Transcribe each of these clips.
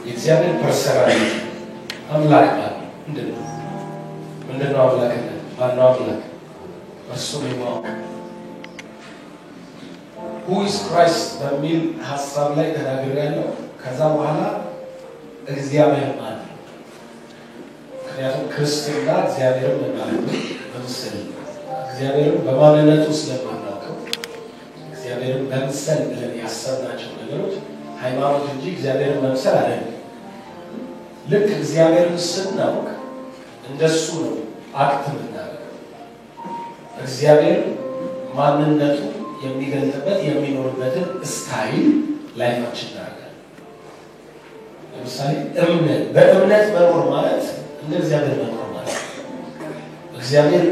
የእግዚአብሔር ፐርሰናሊቲ አምላክ ማለት ምንድነው አምላክነት ማነው አምላክ እርሱን የማወቅ who is Christ በሚል ሐሳብ ላይ ተናግሬያለሁ ከዛ በኋላ እግዚአብሔር ማለት ነው ምክንያቱም ክርስትና እግዚአብሔርን ማለት ነው በምስል እግዚአብሔርን በማንነቱ ስለማናውቀው እግዚአብሔርን በምስል ብለን ያሰብናቸው ነገሮች ሃይማኖት እንጂ እግዚአብሔርን መምሰል አይደለም ልክ እግዚአብሔርን ስናውቅ እንደሱ ነው አክት የምናደርገው እግዚአብሔር ማንነቱ የሚገልጥበት የሚኖርበትን ስታይል ላይፋችን እናደርጋለን ለምሳሌ በእምነት መኖር ማለት እንደ እግዚአብሔር መኖር ማለት እግዚአብሔር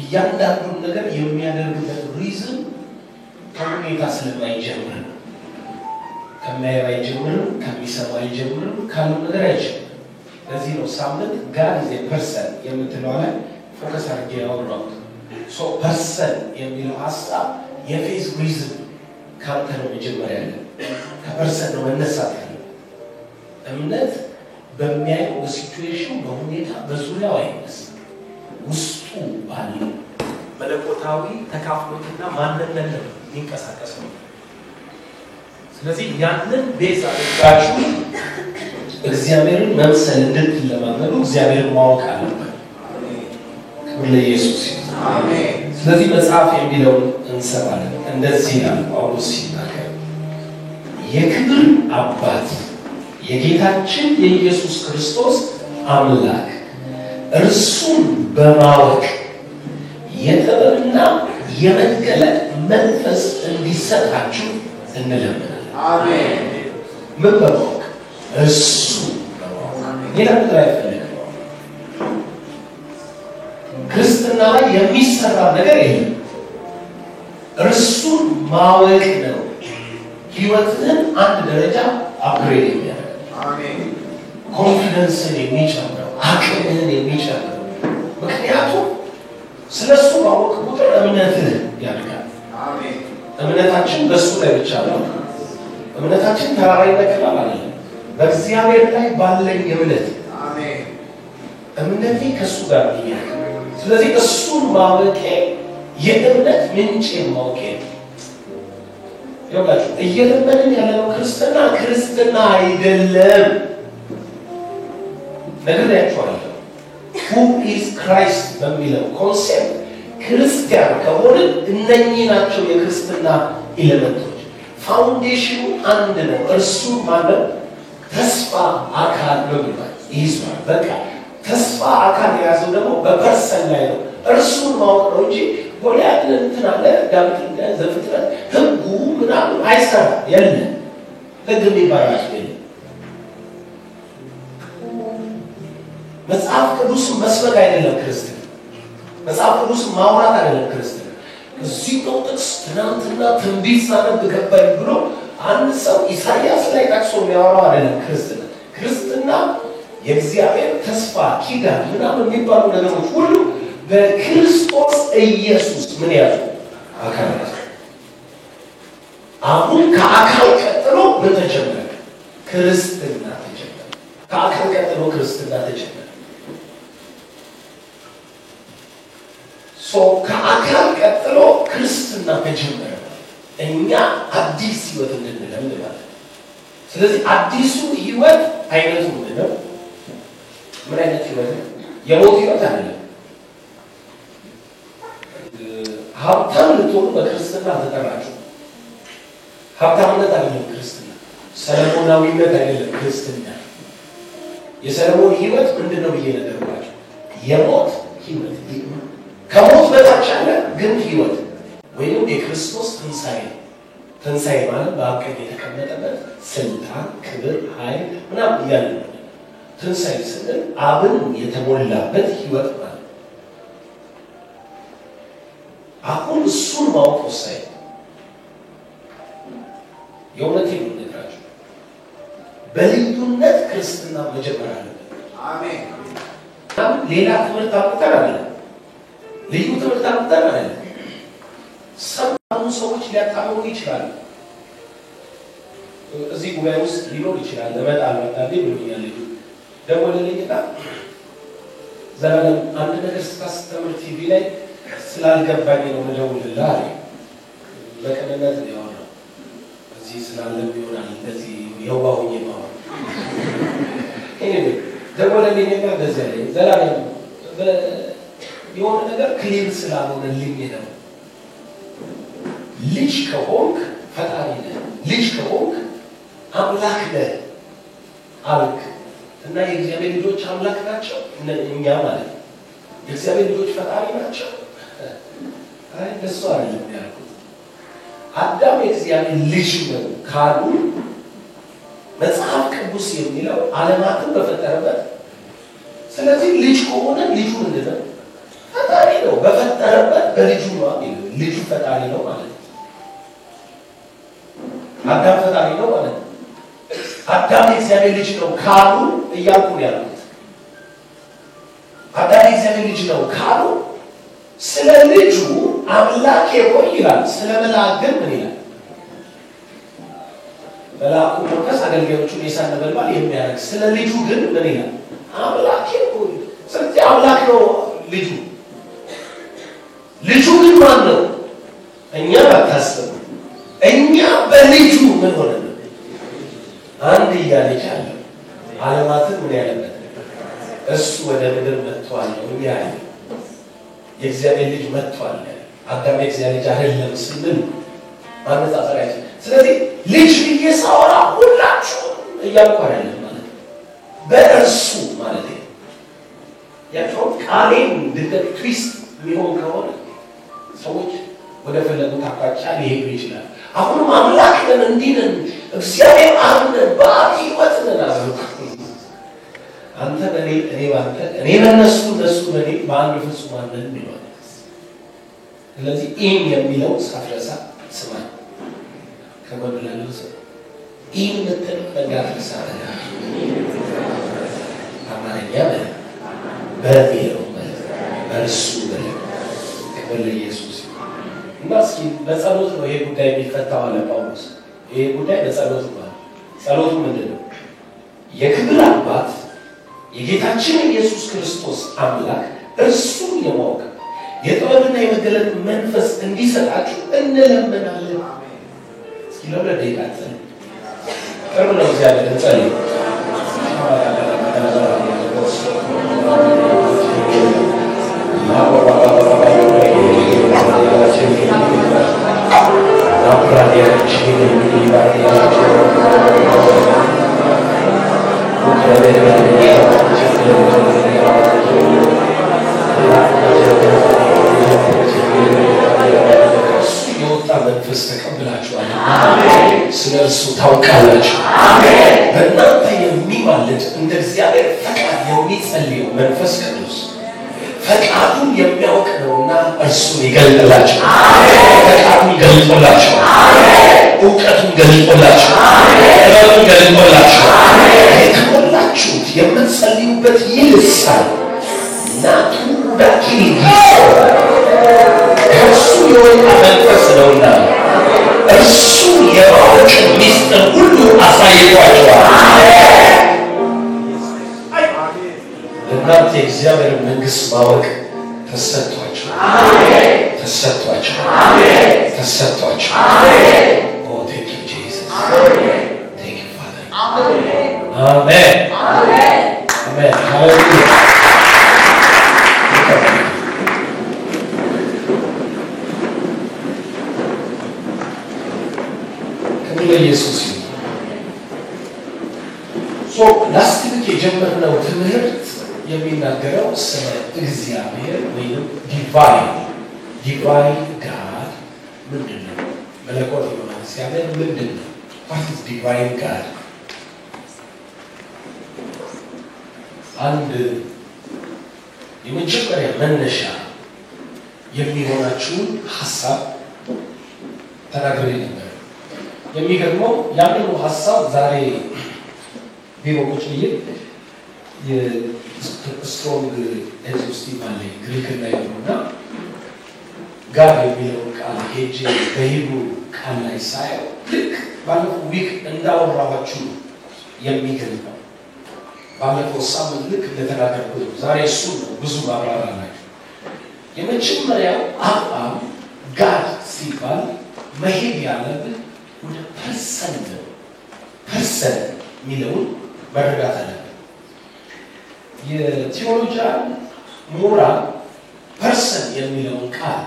እያንዳንዱን ነገር የሚያደርግበት ሪዝን ከሁኔታ ስለማይጀምር ከማየው አይጀምርም ከሚሰማው አይጀምርም ካለው ነገር አይጀምርም ለዚህ ነው ሳምንት ጋድ ኢዝ ኤ ፐርሰን የምትለው ላይ ፎከስ አድርጌ ያወራሁት ሶ ፐርሰን የሚለው ሐሳብ የፌዝ ሪዝን ካንተ ነው መጀመሪያ ያለ ከፐርሰን ነው መነሳት ያለ እምነት በሚያየው በሲቹዌሽን በሁኔታ በዙሪያው አይነሳም ውስጡ ባለው መለኮታዊ ተካፍሎትና ማንነት ነው የሚንቀሳቀሰው ስለዚህ ያንን ቤዛ አድርጋችሁ እግዚአብሔርን መምሰል እንድትለማመዱ እግዚአብሔርን ማወቅ አለበት ክብር ለኢየሱስ አሜን ስለዚህ መጽሐፍ የሚለውን እንሰማለን እንደዚህ ይላል ጳውሎስ ሲናገር የክብር አባት የጌታችን የኢየሱስ ክርስቶስ አምላክ እርሱን በማወቅ የጥበብና የመገለጥ መንፈስ እንዲሰጣችሁ እንለምናለን አሜን ምን በማወቅ እርሱ ሌላ ነገር አይፈልግም ክርስትና ላይ የሚሰራ ነገር የለም እርሱን ማወቅ ነው ህይወትን አንድ ደረጃ አፕግሬድ የሚያደርግ አሜን ኮንፊደንስን የሚጨምረው አቅምን የሚጨምረው ምክንያቱም ስለሱ ማወቅ ቁጥር እምነትን ያድጋል አሜን እምነታችን በሱ ላይ ብቻ ነው እምነታችን ተራራ ይነቅላል አይደለም በእግዚአብሔር ላይ ባለኝ እምነት አሜን እምነቴ ከሱ ጋር ይያል ስለዚህ እሱን ማወቄ የእምነት ምንጭ ማወቄ ይወላችሁ እየለመንን ያለው ክርስትና አይደለም ነግሬያችኋለሁ who is Christ በሚለው ኮንሴፕት ክርስቲያን ከሆነ እነኚህ ናቸው የክርስትና ኤሌመንቶች ፋውንዴሽኑ አንድ ነው እርሱ ማለት ተስፋ አካል ነው ይባላል ይዟል በቃ ተስፋ አካል ያዘው ደግሞ በፐርሰን ላይ ነው እርሱን ማወቅ ነው እንጂ ጎልያድን እንትን አለ ዳዊትን ዘፍጥረት ህጉ ምናምን አይሰራም የለም ህግ የሚባል የለም መጽሐፍ ቅዱስ መስበክ አይደለም ክርስትና መጽሐፍ ቅዱስ ማውራት አይደለም ክርስትና እዚህ ነው ጥቅስ ትናንትና ትንቢት ሳነብ ገባኝ ብሎ አንድ ሰው ኢሳይያስ ላይ ጠቅሶ የሚያወራው አይደለም ክርስትና የእግዚአብሔር ተስፋ ኪዳን ምናምን የሚባሉ ነገሮች ሁሉ በክርስቶስ ኢየሱስ ምን ያዙ አካል አሁን ከአካል ቀጥሎ ምን ተጀመረ ክርስትና ተጀመረ ከአካል ቀጥሎ ክርስትና ተጀመረ ከአካል ቀጥሎ ክርስትና ተጀመረ እኛ አዲስ ህይወት እንድንለምድ ማለት ስለዚህ አዲሱ ህይወት አይነቱ ምንድነው ምን አይነት ህይወት የሞት ህይወት አይደለም ሀብታም ልትሆኑ በክርስትና ተጠራችሁ ሀብታምነት አይደለም ክርስትና ሰለሞናዊነት አይደለም ክርስትና የሰለሞን ህይወት ምንድነው ብዬ ነገርኳችሁ የሞት ህይወት ከሞት በታች ያለ ግን ህይወት ወይም የክርስቶስ ትንሣኤ ማለት በአቀኝ የተቀመጠበት ስልጣን ክብር ኃይል ምናምን እያለ ትንሣኤ ስንል አብን የተሞላበት ህይወት ማለት አሁን እሱን ማወቅ ወሳኝ የእውነቴን ነው የምነግራችሁ በልዩነት ክርስትና መጀመር አለበት አሜን ሌላ ትምህርት አምጥተን አይደለም ልዩ ትምህርት አምጥተን አይደለም ሰው ሰዎች ሊያጣመሙ ይችላሉ እዚህ ጉባኤ ውስጥ ሊኖር ይችላል ለመጣል ብሎኛል ደግሞ ለሌላ ዘላለም አንድ ነገር ስታስተምር ቲቪ ላይ ስላልገባኝ ነው መደውልልህ አለ ለቀነነት ነው እዚህ ስላለም ይሆናል እንደዚህ የዋውኝ ነው ደግሞ ለሌላ እንደዚህ አለ ዘላለም የሆነ ነገር ክሊር ስላልሆነልኝ ነው ልጅ ከሆንክ ፈጣሪ ነህ ልጅ ከሆንክ አምላክ ነህ አልክ እና የእግዚአብሔር ልጆች አምላክ ናቸው እኛ ማለት የእግዚአብሔር ልጆች ፈጣሪ ናቸው አይ እንደሱ አይደለም ያልኩት አዳም የእግዚአብሔር ልጅ ነው ካሉ መጽሐፍ ቅዱስ የሚለው ዓለማትን በፈጠረበት ስለዚህ ልጅ ከሆነ ልጁ ምንድነው ፈጣሪ ነው በፈጠረበት በልጁ ነው ልጁ ፈጣሪ ነው ማለት ነው አዳም ፈጣሪ ነው ማለት ነው አዳም የእግዚአብሔር ልጅ ነው ካሉ እያልኩ ያሉት አዳም የእግዚአብሔር ልጅ ነው ካሉ ስለ ልጁ አምላክ ሆይ ይላል ስለ መልአክ ምን ይላል መልአኩ መንፈስ አገልጋዮቹን የሳነበልባል የሚያደርግ ስለ ልጁ ግን ምን ይላል አምላክ ሆይ ስለዚህ አምላክ ነው ልጁ ግን ማን ነው እኛ ባታስብ እኛ በልጁ ምን ሆነ አንድ ያለች አለ ዓለማትን ምን ያለበት እሱ ወደ ምድር መጥቷል ነው ያለ የእግዚአብሔር ልጅ መጥቷል አዳም የእግዚአብሔር ልጅ አይደለም ስንል ማነጻጸሪያ ስለዚህ ልጅ እየሳወራ ሁላችሁ እያልኩ አይደለም ማለት በእርሱ ማለት ነው ያለው ቃሌን ድንገት ትዊስት የሚሆን ከሆነ ሰዎች ወደ ፈለጉት አቅጣጫ ሊሄዱ ይችላል አሁንም አምላክ ነን እንዲነን እግዚአብሔር አብነ በህይወት ነን አንተ በኔ እኔ ባንተ እኔ በነሱ እነሱ በኔ በአንድ ፍጹም አንድ ነው ስለዚህ ኢን የሚለው ሳፍረሳ ስማ ከመብላሉ ኢን መተን ነገር ተሳለ አማርኛ በሚለው በእርሱ ከበለ ኢየሱስ እናስኪ በጸሎት ነው ይሄ ጉዳይ የሚፈታው አለ ጳውሎስ ይሄ ጉዳይ በጸሎት ነው ጸሎቱ ምንድነው የክብር አባት የጌታችን ኢየሱስ ክርስቶስ አምላክ እርሱ የማወቅ የጥበብና የመገለጥ መንፈስ እንዲሰጣችሁ እንለምናለን እስኪ ለደቂቃ ቅርብ ነው እግዚአብሔር እንጸልይ መንፈስ ተቀብላችኋል ስለርሱ ታውቃላችሁ በእናንተ የሚማልድ እንደ እግዚአብሔር ፈቃድ የሚጸልየው መንፈስ ቅዱስ ፈቃዱን የሚያውቅ ነውና እርሱን ይገልጥላችሁ ፈቃዱን ገልጦላችሁ እውቀቱን ገልጦላችሁ ጥበቡን ገልጦላችሁ የተሞላችሁት የምትጸልዩበት ይህ ልሳን ናቱ ዳኪኒ ከእርሱ የወጣ መንፈስ ነውና እርሱ የማወቅ ሚስጥር ሁሉ አሳይቷቸዋል እናንተ የእግዚአብሔር መንግሥት ማወቅ ተሰጥቷቸዋል Oh, thank you, Jesus. Thank you, Father. Amen. Hallelujah. ኢየሱስ ላስት ዊክ የጀመርነው ትምህርት የሚናገረው ስለ እግዚአብሔር ወይም ዲቫይን ጋድ ምንድነው መለኮት የሆነ እግዚአብሔር ምንድነው what is divine God አንድ የመጀመሪያ መነሻ የሚሆናችሁን ሐሳብ ተናግሬ ነበር የሚገርመው ያንኑ ሐሳብ ዛሬ ቢሮዎች ላይ የስትሮንግ ኤግዚስቲቭ አለ ግሪክ ላይ ነውና ጋር የሚለው ቃል ሄጄ በሂብሩ ቃል ላይ ሳይሆን ልክ ባለፈው ዊክ እንዳወራኋችሁ የሚገልጽ ነው። ባለፈው ሳምንት ልክ እንደተናገርኩት ዛሬ እሱ ብዙ ማብራሪያ የመጀመሪያው አቋም ጋድ ሲባል መሄድ ያለብን ወደ ፐርሰን የሚለውን መረዳት አለብን። የቴዎሎጂያን ሞራል ፐርሰን የሚለውን ቃል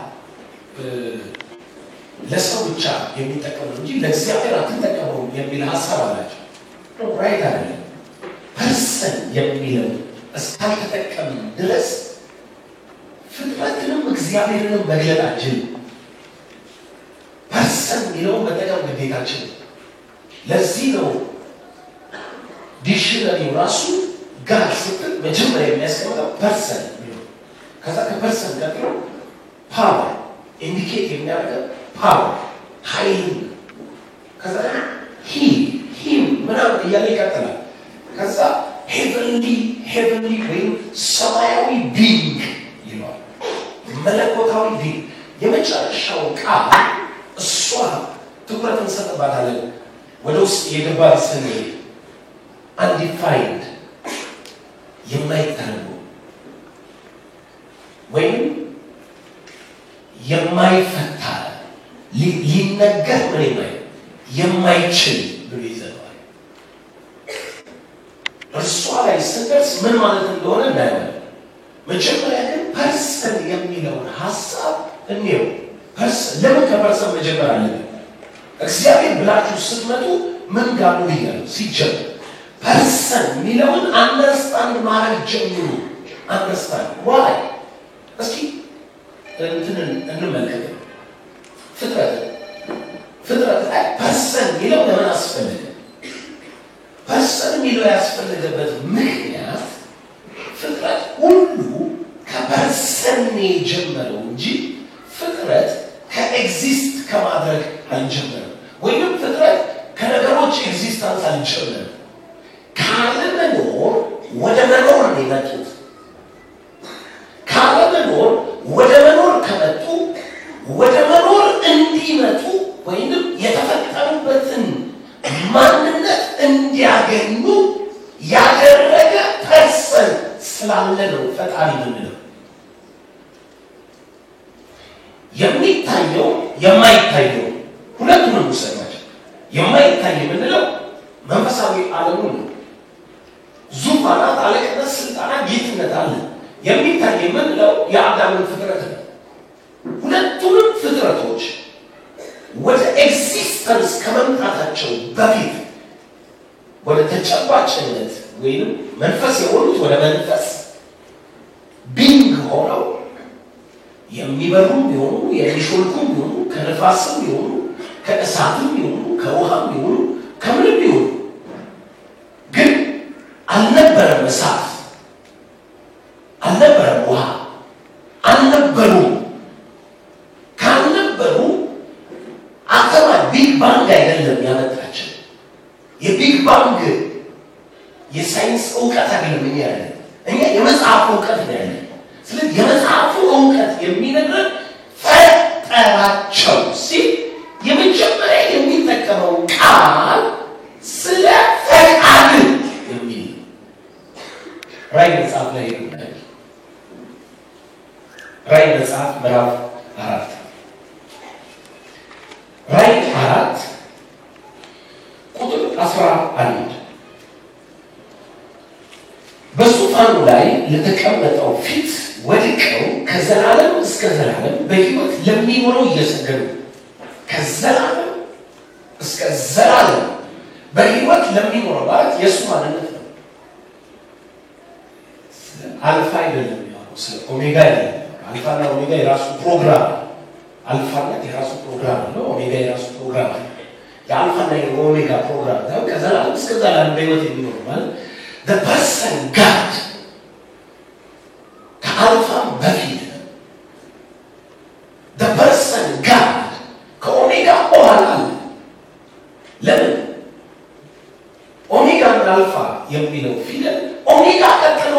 ለሰው ብቻ የሚጠቀሙ እንጂ ለእግዚአብሔር አትጠቀሙ የሚል ሀሳብ አላቸው። ራይት አይደለም። ፐርሰን የሚለው እስካልተጠቀምን ድረስ ፍጥረትንም እግዚአብሔርንም መግለጣችን ፐርሰን የሚለውን መጠቀም ግዴታችን። ለዚህ ነው ዲክሽነሪው ራሱ ጋድ ስትል መጀመሪያ የሚያስቀምጠው ፐርሰን ነው። ከዛ ከፐርሰን ቀጥሎ ፓወር ኢንዲኬት የሚያደርገው ፓወር ኃይል፣ ከዛ ሂም ምናምን እያለ ይቀጥላል። ከዛ ሄቨንሊ ወይም ሰማያዊ ቢንግ ይለዋል፣ መለኮታዊ ቢንግ። የመጨረሻው ቃል እሷ ትኩረት እንሰጥባታለን። ወደ ውስጥ የገባ ስንል አንዲፋይንድ የማይተረጎም ወይም የማይፈታ ሊነገር የማይችል ብሎ ይዘዋል። እርሷ ላይ ስንደርስ ምን ማለት እንደሆነ እናያለን። መጀመሪያ ግን ፐርሰን የሚለውን ሀሳብ እንየው። ፐርሰን ለምን ከፐርሰን መጀመር አለብን? እግዚአብሔር ብላችሁ ስትመጡ ምን ጋር ነው ይላል። ሲጀምር ፐርሰን የሚለውን አንደርስታንድ ማድረግ ጀምሩ። አንደርስታንድ ዋይ እስኪ እንመልከት። ፍጥረት ላይ ፐርሰን የሚለው ለምን አስፈለገ? ፐርሰን የሚለው ያስፈለገበት ምክንያት ፍጥረት ሁሉ ከፐርሰን የጀመረው እንጂ ፍጥረት ከኤግዚስት ከማድረግ አልጀመረም። ወይም ፍጥረት ከነገሮች ኤግዚስታንስ አልጀመረም። ካለመኖር ወደ መኖር ነው የመጡት። ካለመኖር ወደ መኖር ከመጡ ወደ መኖር እንዲመጡ ወይም የተፈጠሩበትን ማንነት እንዲያገኙ ያደረገ ፐርሰን ስላለ ነው ፈጣሪ የምንለው። የሚታየው የማይታየው ሁለቱንም ውሰናቸው። የማይታይ የምንለው መንፈሳዊ ዓለሙ ነው። ዙፋናት፣ አለቅነት፣ ስልጣናት፣ ጌትነት አለ። የሚታይ የምንለው የአዳምን ፍጥረት ነው። ሁለቱንም ፍጥረቶች ወደ ኤግዚስተንስ ከመምጣታቸው በፊት ወደ ተጨባጭነት ወይም መንፈስ የሆኑት ወደ መንፈስ ቢንግ ሆነው የሚበሩ ቢሆኑ የሚሾልኩ ቢሆኑ ከነፋስም ቢሆኑ ከእሳትም ቢሆኑ ከውሃም ቢሆኑ ከምንም ቢሆኑ ግን አልነበረም እሳት፣ አልነበረም ውሃ፣ አልነበሩም። ካልነበሩ አተማ ቢግ ባንግ አይደለም ያመጣቸው። የቢግ ባንግ የሳይንስ እውቀት አይደለም እኛ የመጽሐፍ እውቀት ነው ያለን። ስለዚህ የመጽሐፉ እውቀት የሚነግረን ፈጠራቸው ሲል የመጀመሪያ የሚጠቀመው ቃል ስለ ፈቃድ የሚል ራዕይ መጽሐፍ ላይ ይገኛል። ራዕይ መጽሐፍ ምዕራፍ 4 ራዕይ 4 ቁጥር 11 በዙፋኑ ላይ ለተቀመጠው ፊት ወድቀው ከዘላለም እስከ ዘላለም በሕይወት ለሚኖረው እየሰገዱ ከዘላለም እስከ ዘላለም በሕይወት ለሚኖረው ማለት የእሱ ማንነት ነው። አልፋ አይደለም ያለው፣ ስለ ኦሜጋ አይደለም። አልፋና ኦሜጋ የራሱ ፕሮግራም፣ አልፋነት የራሱ ፕሮግራም ነው። ኦሜጋ የራሱ ፕሮግራም ነው። የአልፋና የኦሜጋ ፕሮግራም ነው። ከዘላለም እስከ ዘላለም በሕይወት የሚኖረው ማለት the person God ከአልፋም በፊት the person God ከኦሜጋ በኋላ አለ። ለምን ኦሜጋ እና አልፋ የሚለው ፊደል ኦሜጋ ቀጥሎ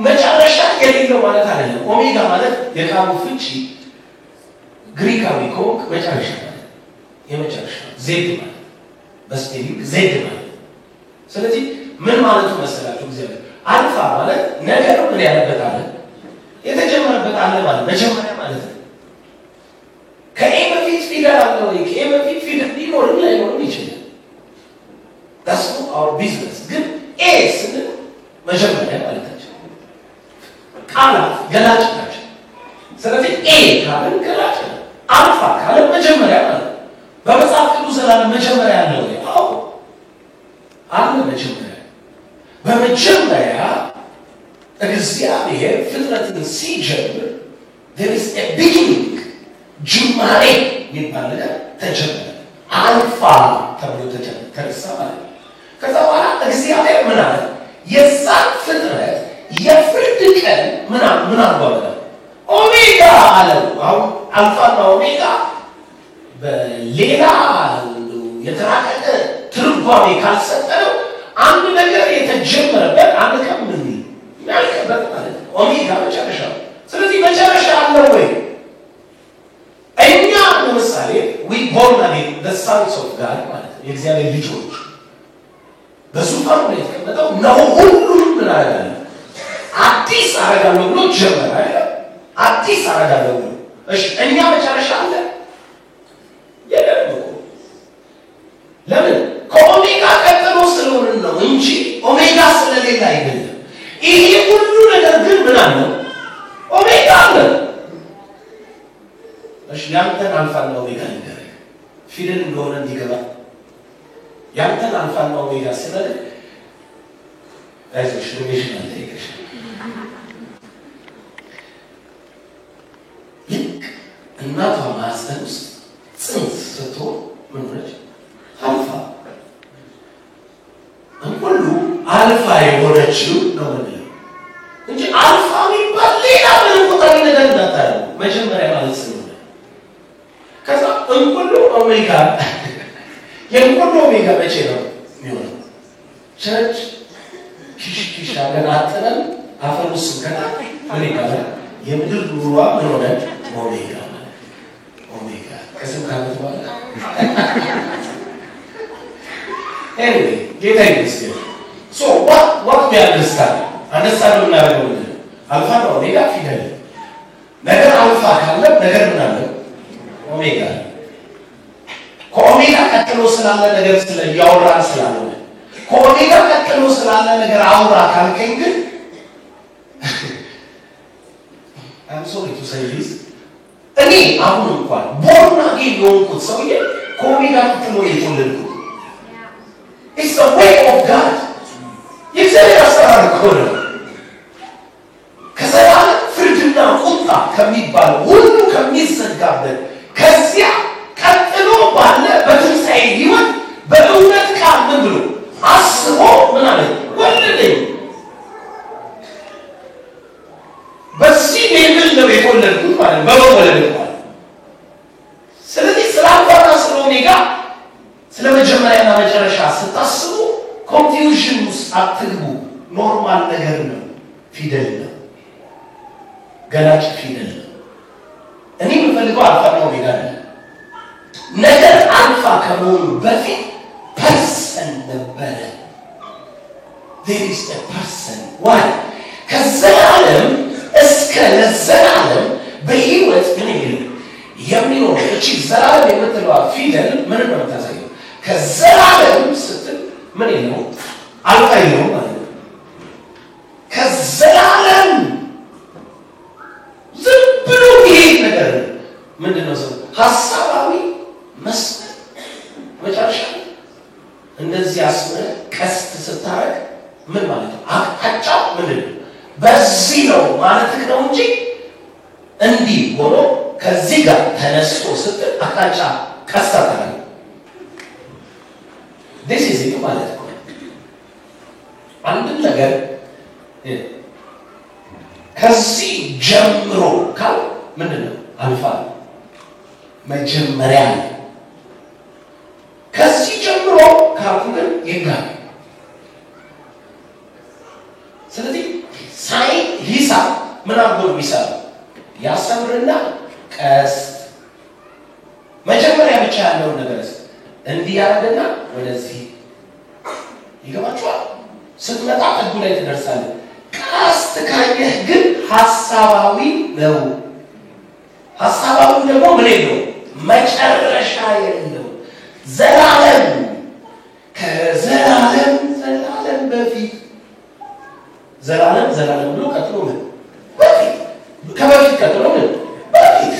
መጨረሻ የሌለው ማለት አይደለም። ኦሜጋ ማለት የቃሉ ፍቺ ግሪካዊ ከሆንክ መጨረሻ ማለት፣ የመጨረሻ ዜድ ማለት በስፔሊንግ ዜድ ማለት። ስለዚህ ምን ማለቱ መሰላችሁ? እግዚአብሔር አልፋ ማለት ነገር ምን ያለበት አለ የተጀመረበት አለ ማለት መጀመሪያ ማለት ነው። ከኤ በፊት ፊደል አለ ወይ? ከኤ በፊት ፊደል ሊኖርም ላይኖርም ይችላል። that's not our business። ግን ኤ ስንል መጀመሪያ ማለታችን ቃላት ገላጭ ናቸው። ስለዚህ ኤ ካልን ገላጭ ነው። አልፋ ካለ መጀመሪያ ማለት በመጽሐፍ ቅዱስ ዘላለም መጀመሪያ ያለው አዎ አለ። መጀመሪያ በመጀመሪያ እግዚአብሔር ፍጥረትን ሲጀምር there is a beginning ጅማሬ የሚባል ነገር ተጀመረ። አልፋ ተብሎ ተነሳ ማለት ነው። ከዛ በኋላ እግዚአብሔር ምን አለ? የዛን ፍጥረት የፍርድ ቀን ምን አልባለ ኦሜጋ አለው። አሁን አልፋና ኦሜጋ በሌላ የተራቀቀ ትርጓሜ ካልሰጠነው አንድ ነገር የተጀመረበት አንድ ቀን ምን ያልከበት ማለት ነው። ኦሜጋ መጨረሻ። ስለዚህ መጨረሻ አለው ወይ? እኛ ለምሳሌ we born again the sons of God ማለት ነው። የእግዚአብሔር ልጆች በዙፋኑ ላይ የተቀመጠው ነው። ሁሉም ምን አደረገ? አዲስ አደረጋለሁ ብሎ ጀመረ አይደል? አዲስ አደረጋለሁ ብሎ እሺ። እኛ መጨረሻ አለ የለም እኮ። ለምን? ከኦሜጋ ቀጥሎ ስለሆነ ነው እንጂ ኦሜጋ ስለሌለ አይደለም። ይሄ ሁሉ ነገር ግን ምን አለ? ኦሜጋ አለ። እሺ ያንተን አልፋና ኦሜጋ ነገር ፊደል እንደሆነ እንዲገባ ያንተን አልፋና ኦሜጋ ስለለ አይዞሽ ሪቪዥን አለ ይከሽ ልክ እናቷ ማህፀን ውስጥ ጽንስ ስትሆን ምን ሆነች? አልፋ ሁሉ አልፋ የሆነችው ነው እንጂ አልፋ የሚባል ሌላ ምንም ቁጥራዊ ነገር እንዳታረጉ መጀመሪያ ማለት ስለሆነ ከዛ እንቁሉ ኦሜጋ የእንቁሉ ኦሜጋ መቼ ነው የሚሆነው? ቸርች ኪሽ አገር አጥነን አፈር ውስጥ ከታ ምን ይባላል? የምድር ኑሯ ምን ሆነ? ኦሜጋ ኦሜጋ ከስም ካመት በኋላ anyway ጌታ ይመስገን። so what we understand የምናደርገው ምንድን ነው? አልፋ ነው ኦሜጋ ፊደል ነገር አልፋ ካለ ነገር ምን አለ? ኦሜጋ። ከኦሜጋ ቀጥሎ ስላለ ነገር ያወራን ስላልሆነ ከኦሜጋ ቀጥሎ ስላለ ነገር አውራ ካልከኝ ግን I'm sorry to say this እኔ አሁን እንኳን ቦርና የሆንኩት ሰውዬ ከኦሜጋ ቀጥሎ የተወለድኩት it's the way of God የእግዚአብሔር አሰራር እኮ ነው። ከዘላለም ፍርድና ቁጣ ከሚባል ሁሉ ከሚዘጋበት ከዚያ ቀጥሎ ባለ በትንሣኤ ሕይወት በእውነት ቃል ምን ብሎ አስቦ ምን አለ? ወለደኝ። በዚህ ሌብል ነው የተወለድኩት ማለት በመወለድ ማለት። ስለዚህ ስለ አልፋና ስለ ኦሜጋ ስለ መጀመሪያና መጨረሻ ስታስቡ ኮንፊውዥን ውስጥ አትግቡ። ኖርማል ነገር ነው። ፊደል ነው፣ ገላጭ ፊደል ነው። እኔ የምፈልገው አልፋና ኦሜጋ ነው። ነገር አልፋ ከመሆኑ በፊት ፐርሰን ነበረ። there is a person why ከዘላለም እስከ ለዘላለም በህይወት ምን የሚኖር እቺ ዘላለም የምትለዋ ፊደል ምን ነው የምታሳየው? ከዘላለም ስትል ምን ነው? አልፋ ነው ማለት ነው። ከዘላለም ዝም ብሎ ይሄ ነገር ምንድነው? ሰው ሐሳባዊ መስመር መጨረሻ እንደዚህ አስመረ ቀስት ስታረግ ምን ማለት ነው? አቅጣጫ ምንድነው? በዚህ ነው ማለት ነው እንጂ እንዲህ ሆኖ ከዚህ ጋር ተነስቶ ስትል አቅጣጫ ቀስት አታረግ። this is it ማለት ነው። አንድ ነገር ከዚህ ጀምሮ ካል ምንድነው? አልፋ መጀመሪያ ነው። ከዚህ ጀምሮ ካልኩ ግን ይጋር። ስለዚህ ሳይን ሂሳብ ምን አድርጎ የሚሰራው? ያሰምርና ቀስት መጀመሪያ ብቻ ያለው ነገር እንዲህ ያደርግና ወደዚህ ይገባችኋል። ስትመጣ ጥጉ ላይ ትደርሳለህ። ቀስት ካየህ ግን ሐሳባዊ ነው። ሐሳባዊ ደግሞ ምን ነው? መጨረሻ የለው። ዘላለም ከዘላለም ዘላለም በፊት ዘላለም ብሎ ቀጥሎ ምን በፊት ከበፊት ቀጥሎ ምን በፊት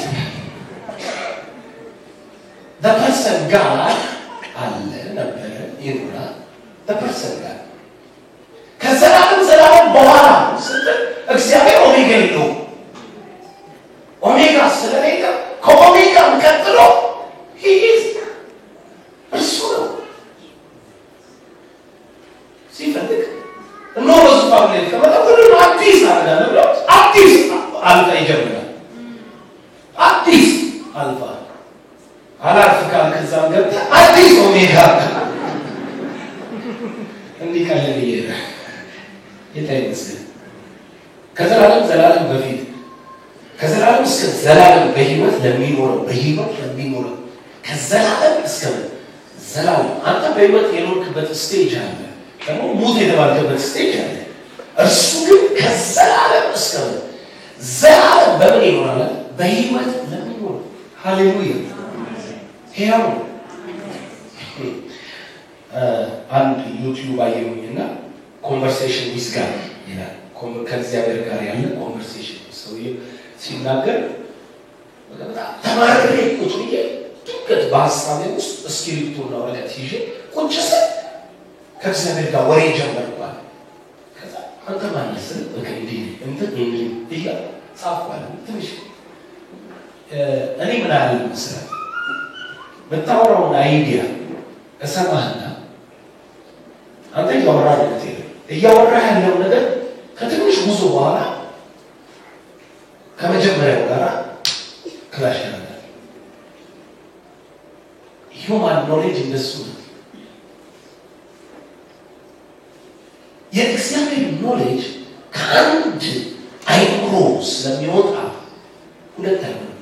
the person God አለ ነበር ይኖራል። the person God ከዘላለም በኋላ ስትል እግዚአብሔር ኦሜጋ ነው። ኦሜጋ ስለሌለ ከኦሜጋ ቀጥሎ he is እርሱ ነው። ሲፈልግ ነው በዙፋኑ ላይ ከመጣው ሁሉ አዲስ አደረገ ብሎ አዲስ አልፋ ይጀምራል። አዲስ አልፋ አላፍካል ከዛም ገብታ አዲስ ኦሜጋ እንዲህ ካለ ይታይመስል ከዘላለም በፊት ከዘላለም እስከ ዘላለም በህይወት ለሚኖረው ከዘላለም እስከ ዘላለም አንተ በህይወት የኖርክበት ስቴጅ አለ፣ ደግሞ ሙት የተባልከበት ስቴጅ አለ። እርሱ ግን ከዘላለም እስከ ዘላለም በምን ይኖራል? በህይወት ለሚኖር ሃሌሉያ ሄያው አንድ ዩቲዩብ አየሁኝና ኮንቨርሴሽን ዊዝ ጋድ ይላል። ከእግዚአብሔር ጋር ያለ ኮንቨርሴሽን ሰውዬው ሲናገር በጣም ተማርሬ ቁጭ ብዬ ድንገት በሀሳቤ ውስጥ እስክሪፕቱና ወረቀት ይዤ ቁጭ ስል ከእግዚአብሔር ጋር ወሬ ጀመርኳል። ከዛ አንተ ማለት ስል እንዲህ እያለ ጻፍኳል። ትንሽ እኔ ምን አለ መሰለህ በታወራውን አይዲያ እሰማህና አንተ እያወራህ ያለው ነገር ከትንሽ ጉዞ በኋላ ከመጀመሪያው ጋር ክላሽ ያደርጋል። ሂውማን ኖሌጅ እንደሱ ነው። የእግዚአብሔር ኖሌጅ ከአንድ አይምሮ ስለሚወጣ ሁለት አይሆንም።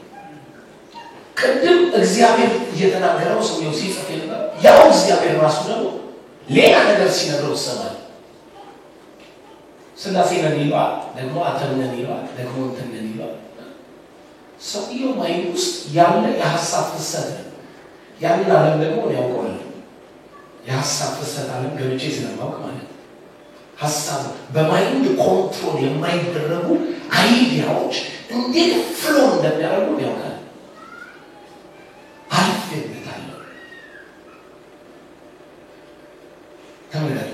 ቅድም እግዚአብሔር እየተናገረው ሰውየው ሲጽፍ የነበር ያው እግዚአብሔር ራሱ ደግሞ ሌላ ነገር ሲነግረው ይሰማል። ስላሴ ነን ይለዋል፣ ደግሞ አተም ነን ይለዋል፣ ደግሞ እንትን ነን ይለዋል። ሰውየው ማይንድ ውስጥ ያለ የሀሳብ ፍሰት ነው። ያንን ዓለም ደግሞ ያውቀዋል። የሀሳብ ፍሰት ዓለም ገብቼ ስለማውቅ ማለት ሀሳብ በማይንድ ኮንትሮል የማይደረጉ አይዲያዎች እንዴት ፍሎ እንደሚያደርጉ ያውቃል። አልፌበታለሁ። ተመልከቱ፣